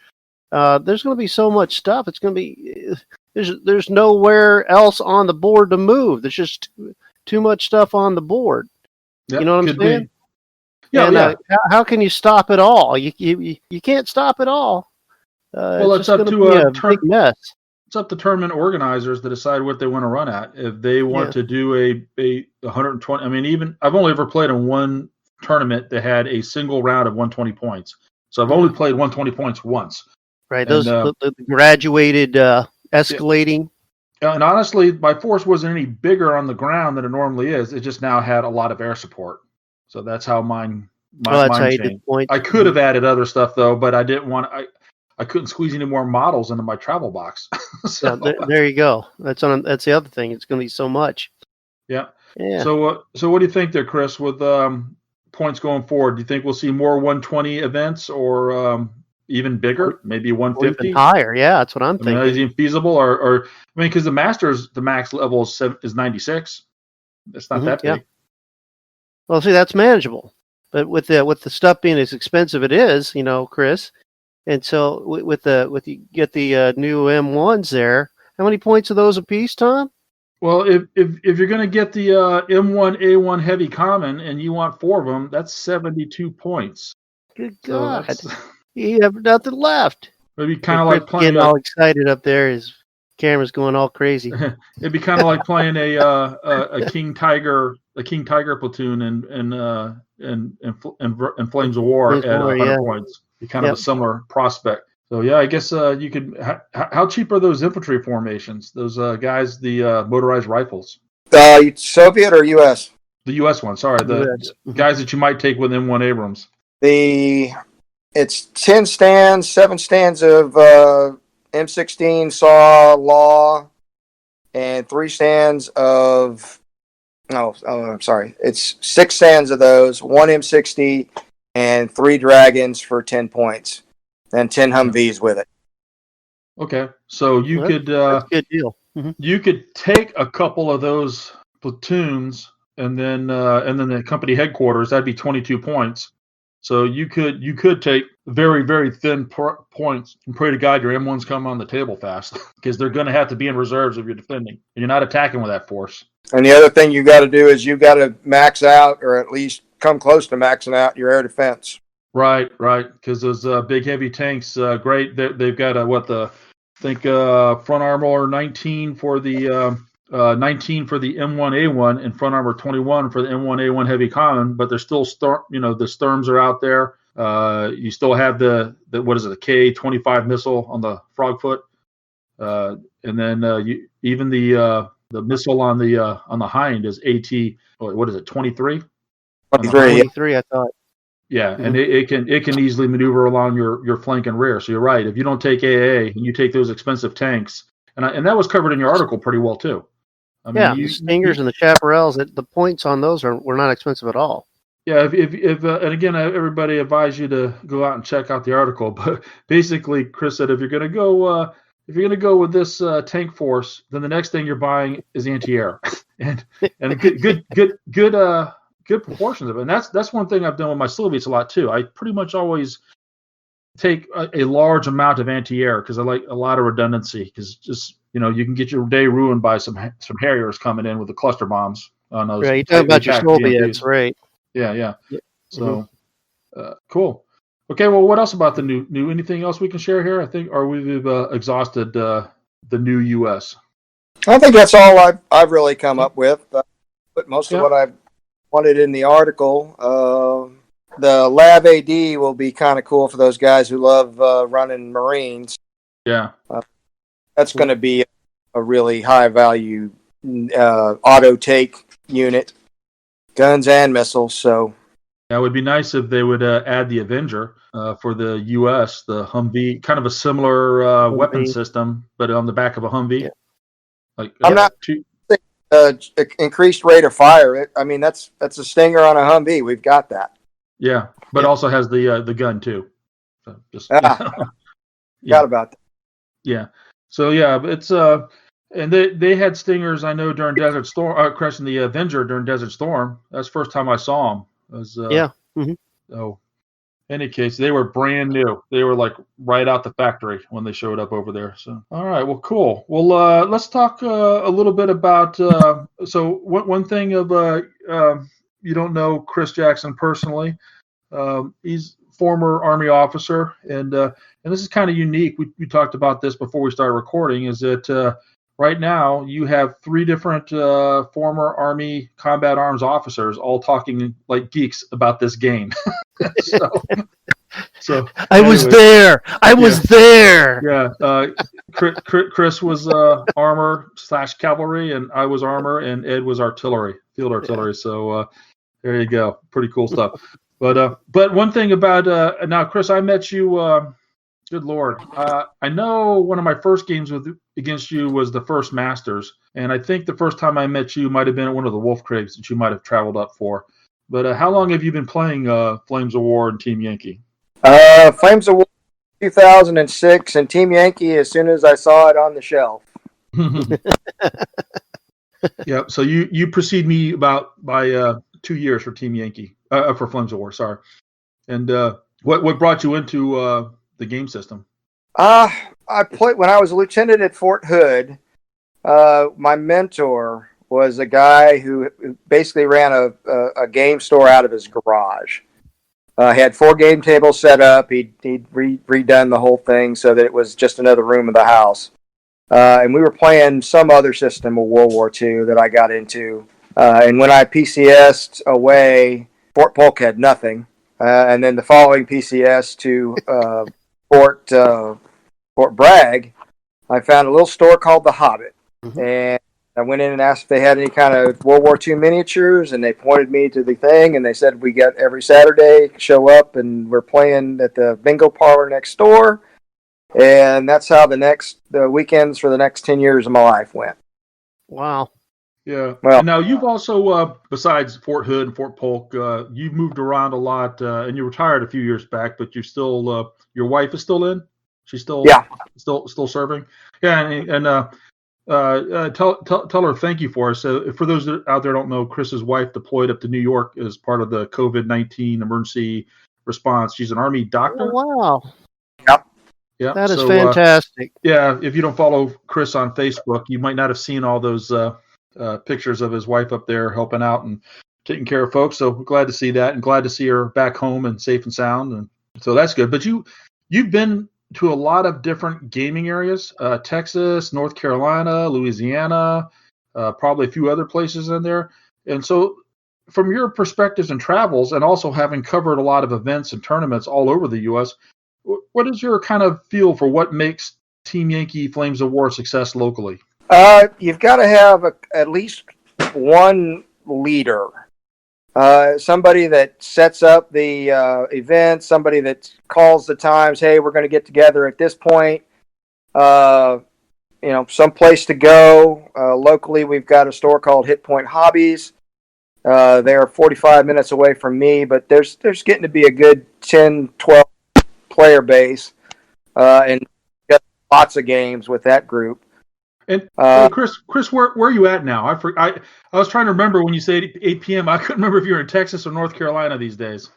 S1: going to be so much stuff. It's going to be there's nowhere else on the board to move. There's just too much stuff on the board.
S2: Yep,
S1: you know what I'm saying?
S2: Yeah,
S1: and, how can you stop it all? You can't stop it all.
S2: Well, it's up to
S1: a big mess.
S2: It's up to tournament organizers to decide what they want to run at. If they want to do a 120, I mean, even I've only ever played in one tournament that had a single round of 120 points. So I've only played 120 points once.
S1: Right, those the graduated escalating.
S2: And honestly, my force wasn't any bigger on the ground than it normally is. It just now had a lot of air support. So that's how mine changed. I could have added other stuff though, but I didn't want. I couldn't squeeze any more models into my travel box.
S1: So there you go. That's the other thing. It's going to be so much.
S2: Yeah.
S1: Yeah.
S2: So what do you think there, Chris, with points going forward? Do you think we'll see more 120 events or even bigger, maybe
S1: Or
S2: 150?
S1: even higher. Yeah, that's what I'm
S2: I mean, is
S1: thinking.
S2: it feasible? Or I mean, because the Masters, the max level is 96. It's not that
S1: Yeah.
S2: big.
S1: Well, see, that's manageable. But with the stuff being as expensive it is, Chris, and so with you get the new M1s there, how many points are those a piece, Tom?
S2: Well, if you're going to get the M1A1 heavy common and you want 4 of them, that's 72 points.
S1: Good
S2: So
S1: God,
S2: that's
S1: you have nothing left.
S2: maybe kind of
S1: Chris
S2: like playing
S1: getting all excited up there. His camera's going all crazy.
S2: it'd be kind of like playing a King Tiger platoon in Flames of War
S1: Flames of
S2: at
S1: War,
S2: 100
S1: yeah.
S2: points. Be kind of a similar prospect. So yeah, I guess you could. How cheap are those infantry formations? Those guys, the motorized rifles.
S5: Soviet or U.S.?
S2: The U.S. one. Sorry, the
S1: US.
S2: guys that you might take with M1 Abrams.
S5: It's 10 stands, 7 stands of M16 saw law, and 3 stands of. I'm sorry. It's 6 stands of those, 1 M60, and 3 Dragons for 10 points, and 10 Humvees with it.
S2: Okay, so you could
S1: That's a good deal.
S2: you could take a couple of those platoons and then the company headquarters. That'd be 22 points. So you could take very, very thin points and pray to God your M1s come on the table fast because they're going to have to be in reserves if you're defending. And you're not attacking with that force.
S5: And the other thing you got to do is you got to max out, or at least come close to maxing out your air defense.
S2: Right. Because those big heavy tanks, great. They've got front armor 19 for the 19 for the M1A1 and front armor 21 for the M1A1 heavy common, but there's still the Sturms are out there. You still have the what is it, the K-25 missile on the Frogfoot, and then even the missile on the Hind is AT. What is it, 23?
S1: 23, I thought.
S2: Yeah, and it can easily maneuver along your flank and rear. So you're right. If you don't take AA and you take those expensive tanks, and that was covered in your article pretty well too. I mean,
S1: the Stingers and the Chaparrals, the points on those were not expensive at all.
S2: Yeah, if and again, everybody advise you to go out and check out the article. But basically, Chris said if you're going to go with this tank force, then the next thing you're buying is anti-air, and good proportions of it. And that's one thing I've done with my Soviets a lot too. I pretty much always take a large amount of anti-air because I like a lot of redundancy. Because just you can get your day ruined by some Harriers coming in with the cluster bombs on those.
S1: Right, you talk about your Soviets, right?
S2: Yeah. So, cool. Okay, well, what else about the new? Anything else we can share here? I think, or we've exhausted the new US.
S5: I think that's all I've really come up with. But most of what I wanted in the article, the Lab AD will be kind of cool for those guys who love running Marines.
S2: Yeah,
S5: that's going to be a really high value auto take unit. Guns and missiles, so
S2: yeah, it would be nice if they would add the Avenger for the U.S., the Humvee, kind of a similar weapon system, but on the back of a Humvee.
S5: Yeah. I'm not increased rate of fire. I mean, that's a Stinger on a Humvee. We've got that.
S2: Yeah, but also has the gun too. So just
S5: forgot about that.
S2: Yeah. So yeah, it's and they had Stingers, I know, during Desert Storm, crashing the Avenger during Desert Storm. That's the first time I saw them. So, in any case, they were brand new. They were like right out the factory when they showed up over there. So, all right, well, cool. Well, let's talk a little bit about. So, one thing of you don't know Chris Jackson personally. He's former Army officer, and this is kind of unique. We talked about this before we started recording. Is that right now you have 3 different former Army combat arms officers all talking like geeks about this game. so
S1: I was there. I was there.
S2: Yeah. Chris was armor / cavalry, and I was armor, and Ed was artillery, field artillery. So there you go. Pretty cool stuff. But one thing about now, Chris, I met you Good Lord. I know one of my first games against you was the first Masters, and I think the first time I met you might have been at one of the Wolf Crags that you might have traveled up for. But how long have you been playing Flames of War and Team Yankee?
S5: Flames of War 2006, and Team Yankee as soon as I saw it on the shelf.
S2: Yeah, so you precede me by 2 years for Team Yankee, for Flames of War, sorry. And what brought you into the game system?
S5: I played when I was a lieutenant at Fort Hood. My mentor was a guy who basically ran a game store out of his garage. He had 4 game tables set up. He'd redone the whole thing so that it was just another room of the house. And we were playing some other system of World War II that I got into. And when I PCS'd away, Fort Polk had nothing. And then the following PCS to Fort Bragg, I found a little store called The Hobbit. Mm-hmm. And I went in and asked if they had any kind of World War II miniatures, and they pointed me to the thing, and they said we got every Saturday, show up, and we're playing at the bingo parlor next door. And that's how the weekends for the next 10 years of my life went.
S1: Wow.
S2: Yeah. Well, and now you've also, besides Fort Hood and Fort Polk, you've moved around a lot, and you retired a few years back, but you're still, your wife is still in? She's still, still serving? Yeah. And tell her thank you for us. For those out there who don't know, Chris's wife deployed up to New York as part of the COVID-19 emergency response. She's an Army doctor.
S1: Oh, wow.
S5: Yep.
S2: Yeah,
S1: that is fantastic.
S2: If you don't follow Chris on Facebook, you might not have seen all those pictures of his wife up there helping out and taking care of folks. So we're glad to see that, and glad to see her back home and safe and sound. And so that's good. But you've been to a lot of different gaming areas: Texas, North Carolina, Louisiana, probably a few other places in there. And so, from your perspectives and travels, and also having covered a lot of events and tournaments all over the U.S., what is your kind of feel for what makes Team Yankee Flames of War a success locally?
S5: You've got to have at least one leader, somebody that sets up the event, somebody that calls the times. Hey, we're going to get together at this point. Some place to go. Locally, we've got a store called Hit Point Hobbies. They're 45 minutes away from me, but there's getting to be a good 10, 12 player base, and got lots of games with that group.
S2: And Chris, where are you at now? I was trying to remember when you said 8 p.m. I couldn't remember if you're in Texas or North Carolina these days.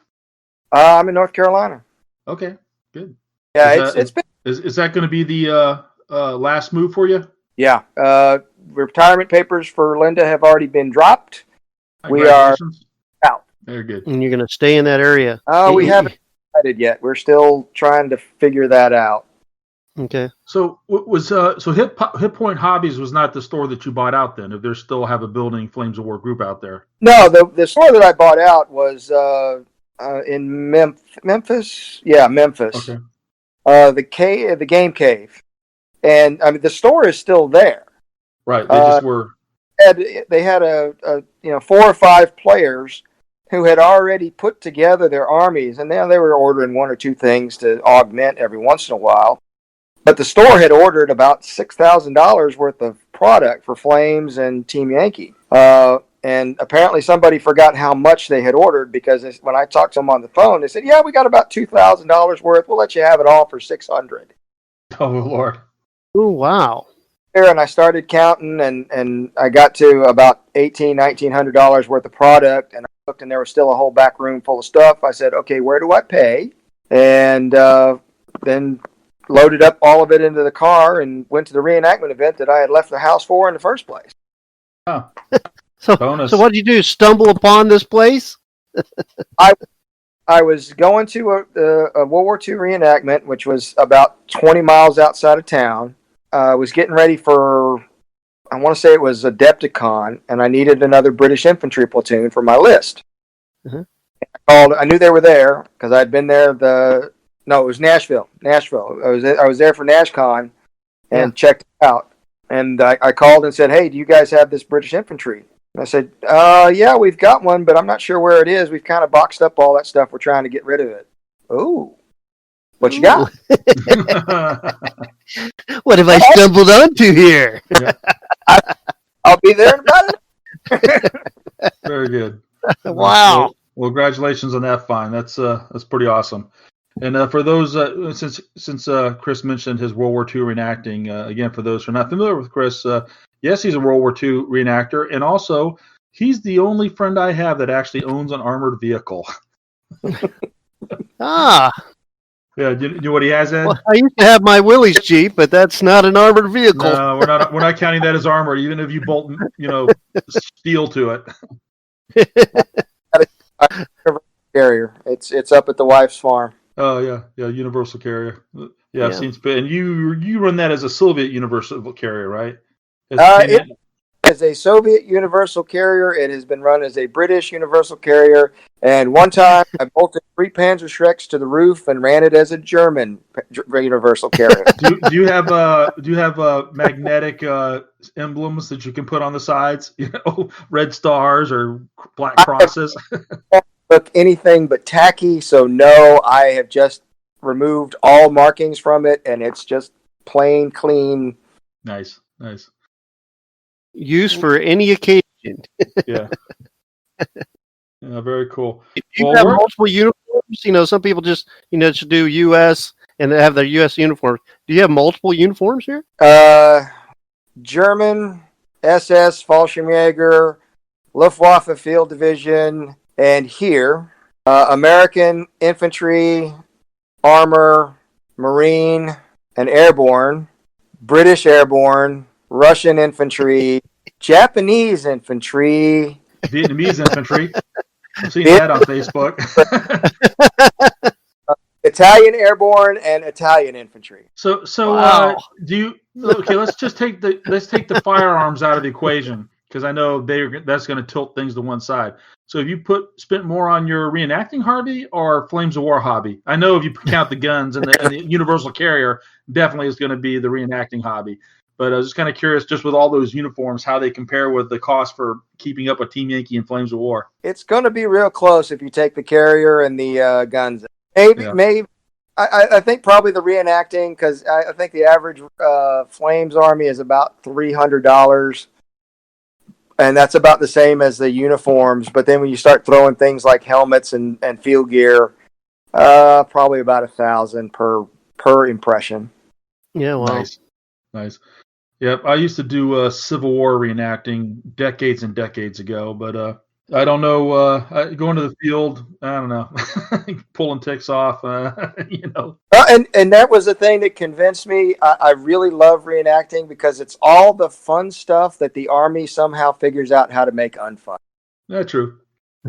S5: I'm in North Carolina.
S2: Okay, good.
S5: Yeah, it's been.
S2: Is that going to be the last move for you?
S5: Yeah. Retirement papers for Linda have already been dropped. We are out.
S2: Very good.
S1: And you're going to stay in that area?
S5: We haven't decided yet. We're still trying to figure that out.
S1: Okay.
S2: So Hit Point Hobbies was not the store that you bought out then? If they still have a building Flames of War group out there?
S5: No, the store that I bought out was in Memphis. Yeah, Memphis.
S2: Okay.
S5: The Game Cave, and I mean the store is still there.
S2: Right. They just were.
S5: They had a 4 or 5 players who had already put together their armies, and now they were ordering 1 or 2 things to augment every once in a while. But the store had ordered about $6,000 worth of product for Flames and Team Yankee. And apparently somebody forgot how much they had ordered, because when I talked to them on the phone, they said, yeah, we got about $2,000 worth. We'll let you have it all for $600.
S2: Oh, Lord.
S1: Oh, wow.
S5: And I started counting, and I got to about $1,900 worth of product, and I looked, and there was still a whole back room full of stuff. I said, okay, where do I pay? And then loaded up all of it into the car and went to the reenactment event that I had left the house for in the first place.
S2: Oh.
S1: So what did you do? Stumble upon this place?
S5: I was going to a World War II reenactment, which was about 20 miles outside of town. I was getting ready for, I want to say it was Adepticon, and I needed another British infantry platoon for my list. Mm-hmm. I knew they were there because I'd been there. No, it was Nashville. I was there for NashCon and checked it out. And I called and said, hey, do you guys have this British infantry? And I said, yeah, we've got one, but I'm not sure where it is. We've kind of boxed up all that stuff. We're trying to get rid of it. Oh. What you got?
S6: What have I stumbled onto here?
S5: I'll be there in about
S2: Very good.
S6: Wow.
S2: Well, congratulations on that find. That's pretty awesome. And for those, since Chris mentioned his World War II reenacting, again, for those who are not familiar with Chris, yes, he's a World War II reenactor, and also he's the only friend I have that actually owns an armored vehicle.
S6: Ah.
S2: Yeah, do you know what he has, Ed?
S6: Well, I used to have my Willys Jeep, but that's not an armored vehicle.
S2: No, we're not counting that as armor, even if you bolt, steel to it.
S5: carrier. It's up at the wife's farm.
S2: Oh yeah, universal carrier. Yeah, I've seen. And you run that as a Soviet universal carrier, right?
S5: It is a Soviet universal carrier. It has been run as a British universal carrier. And one time, I bolted 3 Panzerschrecks to the roof and ran it as a German universal carrier.
S2: do you have magnetic emblems that you can put on the sides? Red stars or black crosses.
S5: Look, anything but tacky. So no, I have just removed all markings from it, and it's just plain clean.
S2: Nice.
S6: Used for any occasion.
S2: Yeah. Yeah, very cool.
S6: Do you have multiple uniforms? Some people just, should do U.S. and they have their U.S. uniforms. Do you have multiple uniforms here?
S5: German, SS, Fallschirmjäger, Luftwaffe Field Division, and here, American Infantry, Armor, Marine, and Airborne, British Airborne, Russian Infantry, Japanese Infantry,
S2: Vietnamese Infantry. I've seen that on Facebook.
S5: Italian Airborne, and Italian Infantry.
S2: So
S6: wow.
S2: Let's take the firearms out of the equation, because I know that's going to tilt things to one side. So have you spent more on your reenacting hobby or Flames of War hobby? I know if you count the guns and the universal carrier, definitely is going to be the reenacting hobby. But I was just kind of curious, just with all those uniforms, how they compare with the cost for keeping up with Team Yankee and Flames of War.
S5: It's going to be real close if you take the carrier and the guns. Maybe. I think probably the reenacting, because I think the average Flames Army is about $300, and that's about the same as the uniforms. But then when you start throwing things like helmets and field gear, probably about $1,000 per impression.
S6: Yeah, well,
S2: nice. Yep, I used to do Civil War reenacting decades and decades ago, but I don't know. Going to the field, I don't know, pulling ticks off,
S5: And that was the thing that convinced me. I really love reenacting because it's all the fun stuff that the Army somehow figures out how to make unfun.
S2: Yeah, true.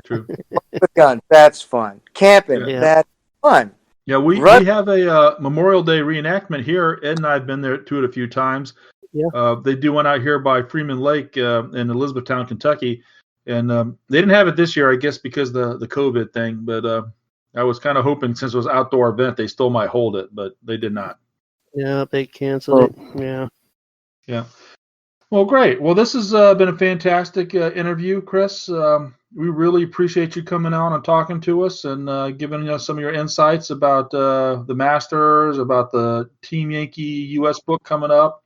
S5: With guns, that's fun. Camping, that's fun.
S2: Yeah, we have a Memorial Day reenactment here. Ed and I have been there to it a few times.
S6: Yeah.
S2: They do one out here by Freeman Lake in Elizabethtown, Kentucky. And they didn't have it this year, I guess, because the COVID thing. But I was kind of hoping, since it was an outdoor event, they still might hold it, but they did not.
S6: Yeah, they canceled it.
S2: Yeah. Well, great. Well, this has been a fantastic interview, Chris. We really appreciate you coming on and talking to us and giving us some of your insights about the Masters, about the Team Yankee US book coming up,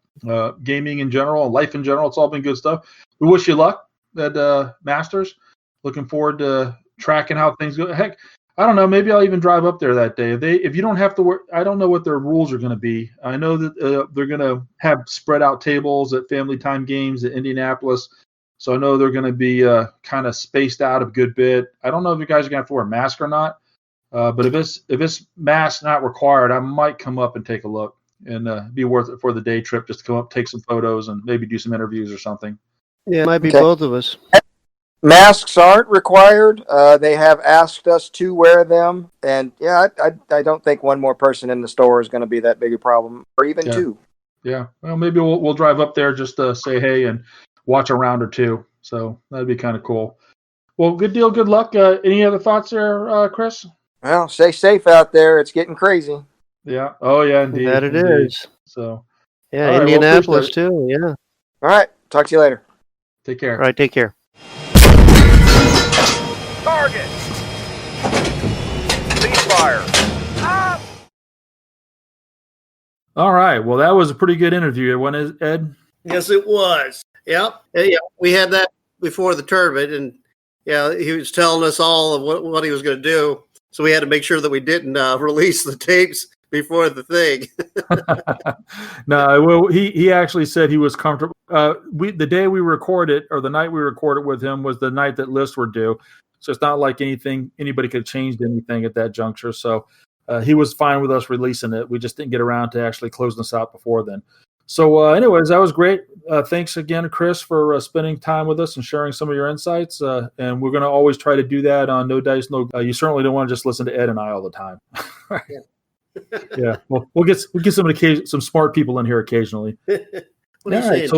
S2: gaming in general, and life in general. It's all been good stuff. We wish you luck at Masters. Looking forward to tracking how things go. Heck, I don't know. Maybe I'll even drive up there that day. If you don't have to work, I don't know what their rules are going to be. I know that they're going to have spread out tables at Family Time Games at Indianapolis. So I know they're going to be kind of spaced out a good bit. I don't know if you guys are going to have to wear a mask or not. But if it's mask not required, I might come up and take a look and be worth it for the day trip, just to come up, take some photos, and maybe do some interviews or something.
S6: Yeah, it might be both of us.
S5: Masks aren't required. They have asked us to wear them. And, I don't think one more person in the store is going to be that big a problem, or even two.
S2: Yeah. Well, maybe we'll drive up there just to say hey and watch a round or two. So that'd be kind of cool. Well, good deal. Good luck. Any other thoughts there, Chris?
S5: Well, stay safe out there. It's getting crazy.
S2: Yeah. Oh, yeah, indeed.
S6: That it is.
S2: So.
S6: Yeah, right, Indianapolis too. Yeah.
S5: All right. Talk to you later.
S2: Take care.
S6: All right. Take care.
S3: Target! Ceasefire!
S2: All right. Well, that was a pretty good interview, wasn't it, Ed?
S1: Yes, it was. Yep. Yeah, we had that before the tournament, and he was telling us all of what he was going to do. So we had to make sure that we didn't release the tapes before the thing.
S2: No, well, he actually said he was comfortable. The day we recorded, or the night we recorded with him, was the night that lists were due. So it's not like anybody could have changed anything at that juncture. So he was fine with us releasing it. We just didn't get around to actually closing this out before then. So anyways, that was great. Thanks again, Chris, for spending time with us and sharing some of your insights. And we're going to always try to do that on No Dice, No. You certainly don't want to just listen to Ed and I all the time. Yeah, well, we'll get some smart people in here occasionally. All right, so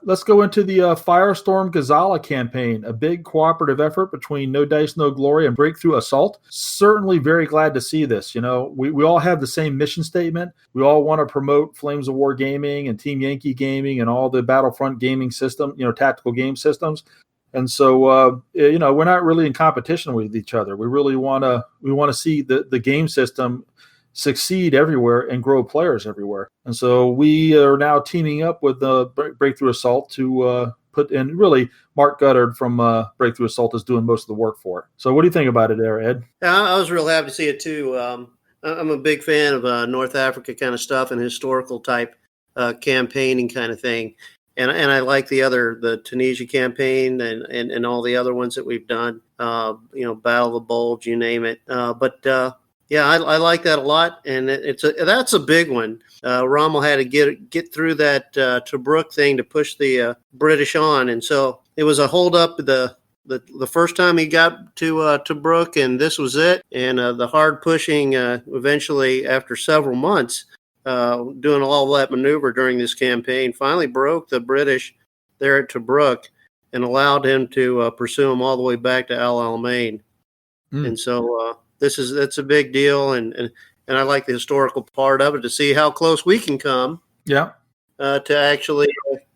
S2: let's go into the Firestorm Gazala campaign, a big cooperative effort between No Dice, No Glory and Breakthrough Assault. Certainly very glad to see this. We all have the same mission statement. We all want to promote Flames of War gaming and Team Yankee gaming and all the Battlefront gaming system, tactical game systems. And so, we're not really in competition with each other. We really want to see the game system succeed everywhere and grow players everywhere. And so we are now teaming up with Breakthrough Assault to put in. Really, Mark Guttard from Breakthrough Assault is doing most of the work for it. So what do you think about it there, Ed?
S1: I was real happy to see it too. I'm a big fan of North Africa kind of stuff and historical type campaigning kind of thing. And I like the Tunisia campaign and all the other ones that we've done, Battle of the Bulge, you name it. Yeah, I like that a lot, and that's a big one. Rommel had to get through that Tobruk thing to push the British on, and so it was a hold up the first time he got to Tobruk, and this was it. And the hard pushing eventually, after several months, doing all that maneuver during this campaign, finally broke the British there at Tobruk and allowed him to pursue him all the way back to Al Alamein. And so. That's a big deal, and I like the historical part of it to see how close we can come. Yeah. To actually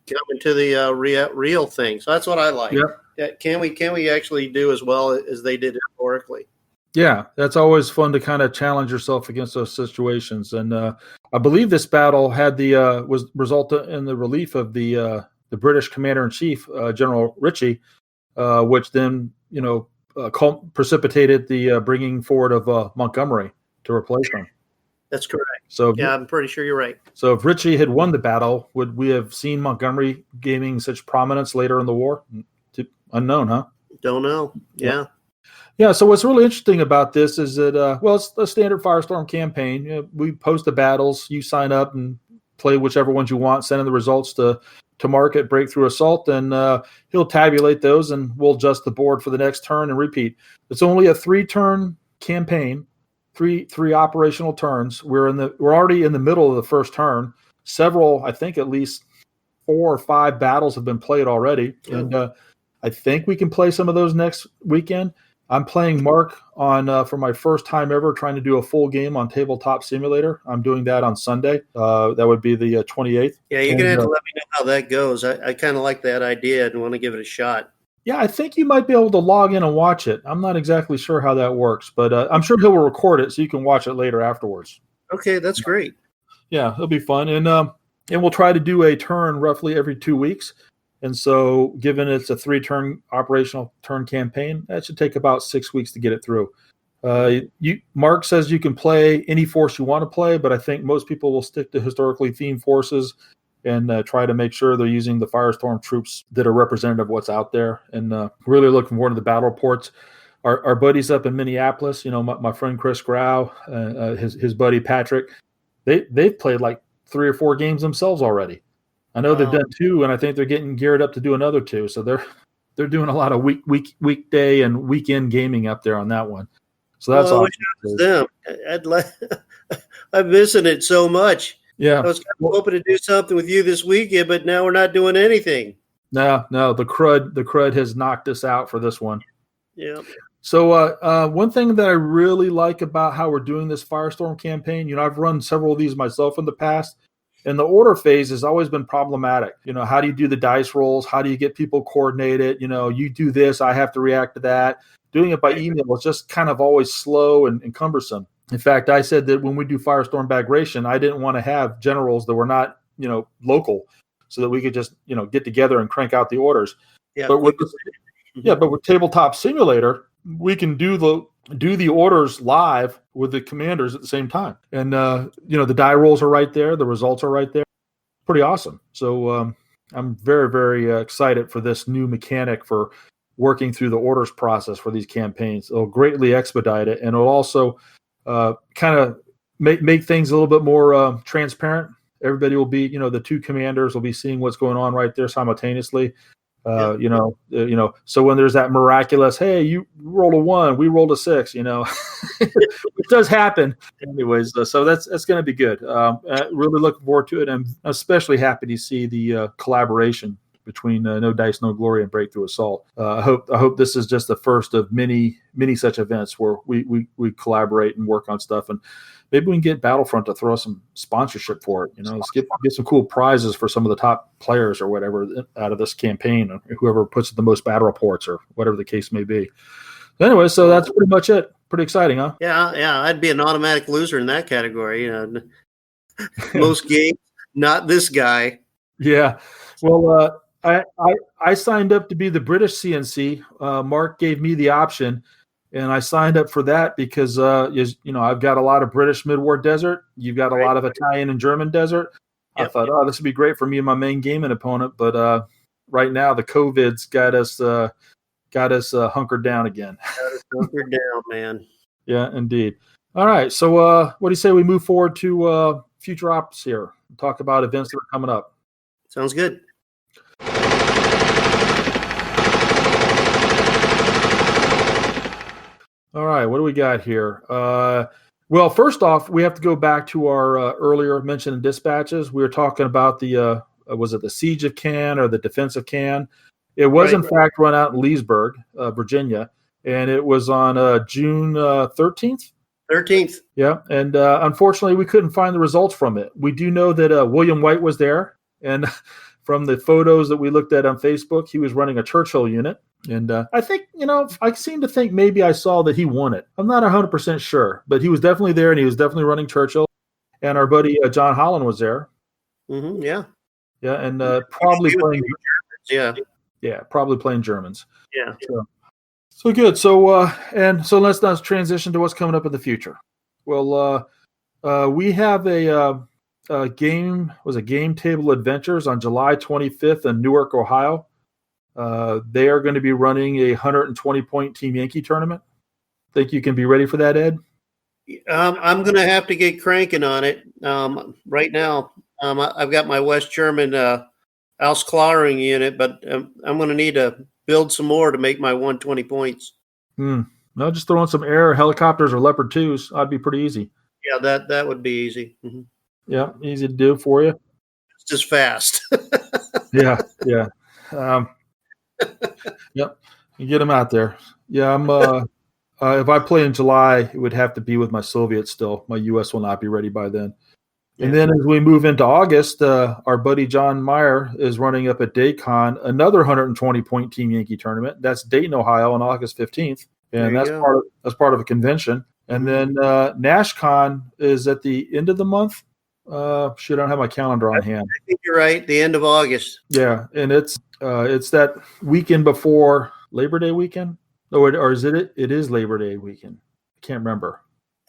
S1: come into the real thing. So that's what I like. Yeah. Can we actually do as well as they did historically?
S2: Yeah, that's always fun to kind of challenge yourself against those situations. And I believe this battle had was resulted in the relief of the British Commander-in-Chief, General Ritchie, which then precipitated the bringing forward of Montgomery to replace him.
S1: That's correct.
S2: So
S1: yeah, I'm pretty sure you're right.
S2: So if Ritchie had won the battle, would we have seen Montgomery gaining such prominence later in the war? Unknown, huh?
S1: Don't know. Yeah.
S2: Yeah. So what's really interesting about this is that it's a standard Firestorm campaign. We post the battles, you sign up and play whichever ones you want, send in the results to Mark at Breakthrough Assault, and he'll tabulate those, and we'll adjust the board for the next turn and repeat. It's only a 3-turn campaign, three operational turns. We're already in the middle of the first turn. Several, I think at least 4 or 5 battles have been played already, and I think we can play some of those next weekend. I'm playing Mark on for my first time ever trying to do a full game on Tabletop Simulator. I'm doing that on Sunday. That would be the 28th.
S1: Yeah, you're going to have to let me know how that goes. I kind of like that idea and want to give it a shot.
S2: Yeah, I think you might be able to log in and watch it. I'm not exactly sure how that works, but I'm sure he'll record it so you can watch it later afterwards.
S1: Okay, that's great.
S2: Yeah, it'll be fun. And we'll try to do a turn roughly every 2 weeks. And so given it's a 3-turn operational turn campaign, that should take about 6 weeks to get it through. Mark says you can play any force you want to play, but I think most people will stick to historically themed forces and try to make sure they're using the Firestorm troops that are representative of what's out there. And really looking forward to the battle reports. Our buddies up in Minneapolis, my friend Chris Grau, his buddy Patrick, they've played like 3 or 4 games themselves already. I know they've done 2, and I think they're getting geared up to do another 2. So they're doing a lot of weekday and weekend gaming up there on that one. So that's awesome.
S1: I wish them. I'm missing it so much.
S2: Yeah,
S1: I was hoping to do something with you this weekend, but now we're not doing anything.
S2: No, the crud has knocked us out for this one.
S1: Yeah.
S2: So one thing that I really like about how we're doing this Firestorm campaign, I've run several of these myself in the past. And the order phase has always been problematic. How do you do the dice rolls? How do you get people coordinated? You do this, I have to react to that. Doing it by email is just kind of always slow and cumbersome. In fact, I said that when we do Firestorm Bagration, I didn't want to have generals that were not, local, so that we could just, get together and crank out the orders.
S1: Yeah,
S2: but with Tabletop Simulator, we can do the orders live with the commanders at the same time. And, the die rolls are right there. The results are right there. Pretty awesome. So I'm very, very excited for this new mechanic for working through the orders process for these campaigns. It'll greatly expedite it, and it'll also kind of make things a little bit more transparent. Everybody will be, the two commanders will be seeing what's going on right there simultaneously. So when there's that miraculous, hey, you rolled a 1, we rolled a 6, it does happen. Anyways, so that's going to be good. Really looking forward to it. I'm especially happy to see the collaboration between No Dice, No Glory and Breakthrough Assault. I hope this is just the first of many such events where we collaborate and work on stuff, and maybe we can get Battlefront to throw some sponsorship for it. Let's get some cool prizes for some of the top players or whatever out of this campaign, or whoever puts the most battle reports or whatever the case may be. Anyway, so that's pretty much it. Pretty exciting, huh?
S1: Yeah. I'd be an automatic loser in that category. Most games, not this guy.
S2: Yeah. Well, I signed up to be the British CNC. Mark gave me the option, and I signed up for that because, I've got a lot of British mid-war desert. You've got a lot of Italian and German desert. Yep. I thought, this would be great for me and my main gaming opponent. But right now, the COVID's got us hunkered down again.
S1: Got us hunkered down, man.
S2: Yeah, indeed. All right. So what do you say we move forward to future ops here? Talk about events that are coming up.
S1: Sounds good.
S2: All right, what do we got here? Well, first off, we have to go back to our earlier mentioned dispatches. We were talking about the was it the Siege of Cannes or the Defense of Cannes? It was in fact run out in Leesburg, Virginia, and it was on June 13th.
S1: 13th.
S2: Yeah, and unfortunately, we couldn't find the results from it. We do know that William White was there, and from the photos that we looked at on Facebook, he was running a Churchill unit. And I think, I seem to think maybe I saw that he won it. I'm not 100% sure, but he was definitely there, and he was definitely running Churchill. And our buddy John Holland was there.
S1: Mm-hmm, yeah.
S2: Yeah, and probably playing
S1: Germans.
S2: Yeah, probably playing Germans.
S1: Yeah.
S2: So good. So let's now transition to what's coming up in the future. Well, we have a game Table Adventures on July 25th in Newark, Ohio. They are going to be running a 120-point Team Yankee tournament. Think you can be ready for that, Ed?
S1: I'm going to have to get cranking on it. Right now, I've got my West German Ausklaring unit, but I'm going to need to build some more to make my 120 points.
S2: No, just throw in some air helicopters or Leopard 2s. That'd be pretty easy.
S1: Yeah, that would be easy. Mm-hmm.
S2: Yeah, easy to do for you.
S1: It's just fast.
S2: Yeah. Yep, you get them out there. Yeah, I'm. If I play in July, it would have to be with my Soviets still. My U.S. will not be ready by then. And then as we move into August, our buddy John Meyer is running up at Daycon another 120-point Team Yankee tournament. That's Dayton, Ohio, on August 15th, and that's part of a convention. And then NashCon is at the end of the month. I don't have my calendar on hand.
S1: I think you're right. The end of August.
S2: Yeah, and it's that weekend before Labor Day weekend. Or is it? It is Labor Day weekend. I can't remember.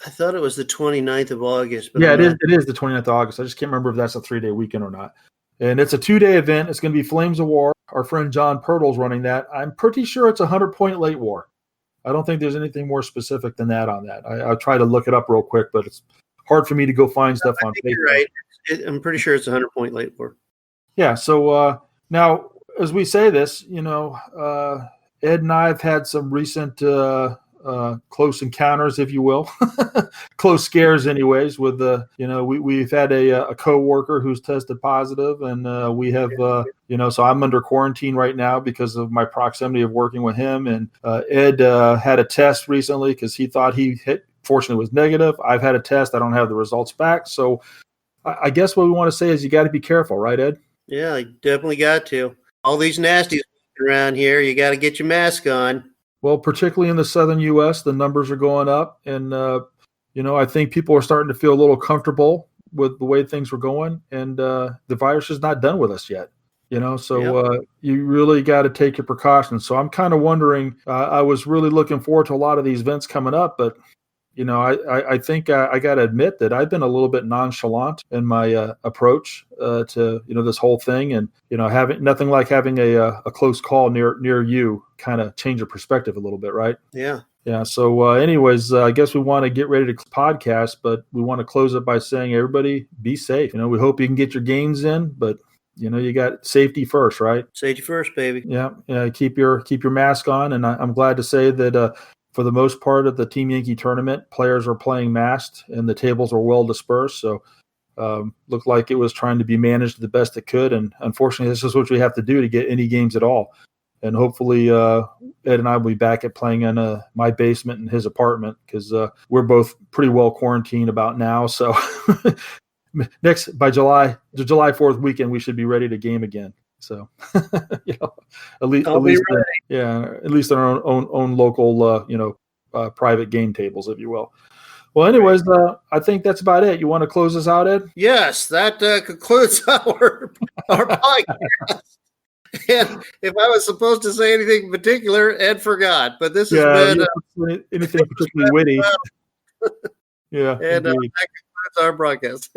S1: I thought it was the 29th of August. But
S2: yeah, it is the 29th of August. I just can't remember if that's a 3-day weekend or not. And it's a 2-day event. It's going to be Flames of War. Our friend John Pirtle's running that. I'm pretty sure it's a 100-point late war. I don't think there's anything more specific than that on that. I'll try to look it up real quick, but it's hard for me to go find stuff on Facebook.
S1: You're right. I'm pretty sure it's a 100-point late war.
S2: Yeah. So now, as we say this, Ed and I have had some recent close encounters, if you will, close scares, anyways. With we've had a coworker who's tested positive, and we have so I'm under quarantine right now because of my proximity of working with him. And Ed had a test recently because he thought he hit. Fortunately, was negative. I've had a test. I don't have the results back. So I guess what we want to say is you got to be careful, right, Ed?
S1: Yeah, you definitely got to. All these nasties around here, you got to get your mask on.
S2: Well, particularly in the southern U.S., the numbers are going up, and I think people are starting to feel a little comfortable with the way things were going, and the virus is not done with us yet. So you really got to take your precautions. So I'm kind of wondering, I was really looking forward to a lot of these events coming up, but I think I got to admit that I've been a little bit nonchalant in my approach to this whole thing, and having nothing like having a close call near you kind of change your perspective a little bit, right?
S1: Yeah.
S2: Yeah. So, anyways, I guess we want to get ready to podcast, but we want to close it by saying, everybody, be safe. We hope you can get your games in, but you got safety first, right?
S1: Safety first, baby.
S2: Yeah. Keep your mask on, and I'm glad to say that for the most part of the Team Yankee tournament, players are playing masked, and the tables are well dispersed. So, looked like it was trying to be managed the best it could, and unfortunately, this is what we have to do to get any games at all. And hopefully Ed and I will be back at playing in my basement in his apartment, because we're both pretty well quarantined about now. So by July 4th weekend, we should be ready to game again. So at least on our own local private game tables, if you will. Well, anyways, I think that's about it. You want to close us out, Ed?
S1: Yes, that concludes our podcast. And if I was supposed to say anything in particular, Ed forgot. But this has been
S2: anything particularly witty. Yeah,
S1: and that concludes our broadcast.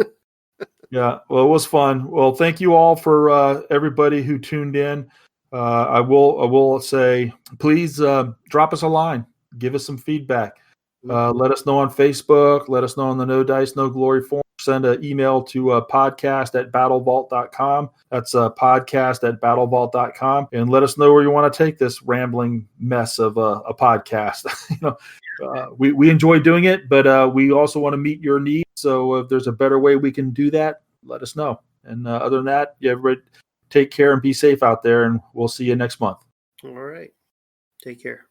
S2: Yeah, well, it was fun. Well, thank you all for everybody who tuned in. I will say, please drop us a line, give us some feedback. Let us know on Facebook. Let us know on the No Dice, No Glory forum. Send an email to podcast@BattleVault.com. That's podcast@BattleVault.com. And let us know where you want to take this rambling mess of a podcast. We enjoy doing it, but we also want to meet your needs. So if there's a better way we can do that, let us know. And other than that, everybody take care and be safe out there, and we'll see you next month.
S1: All right. Take care.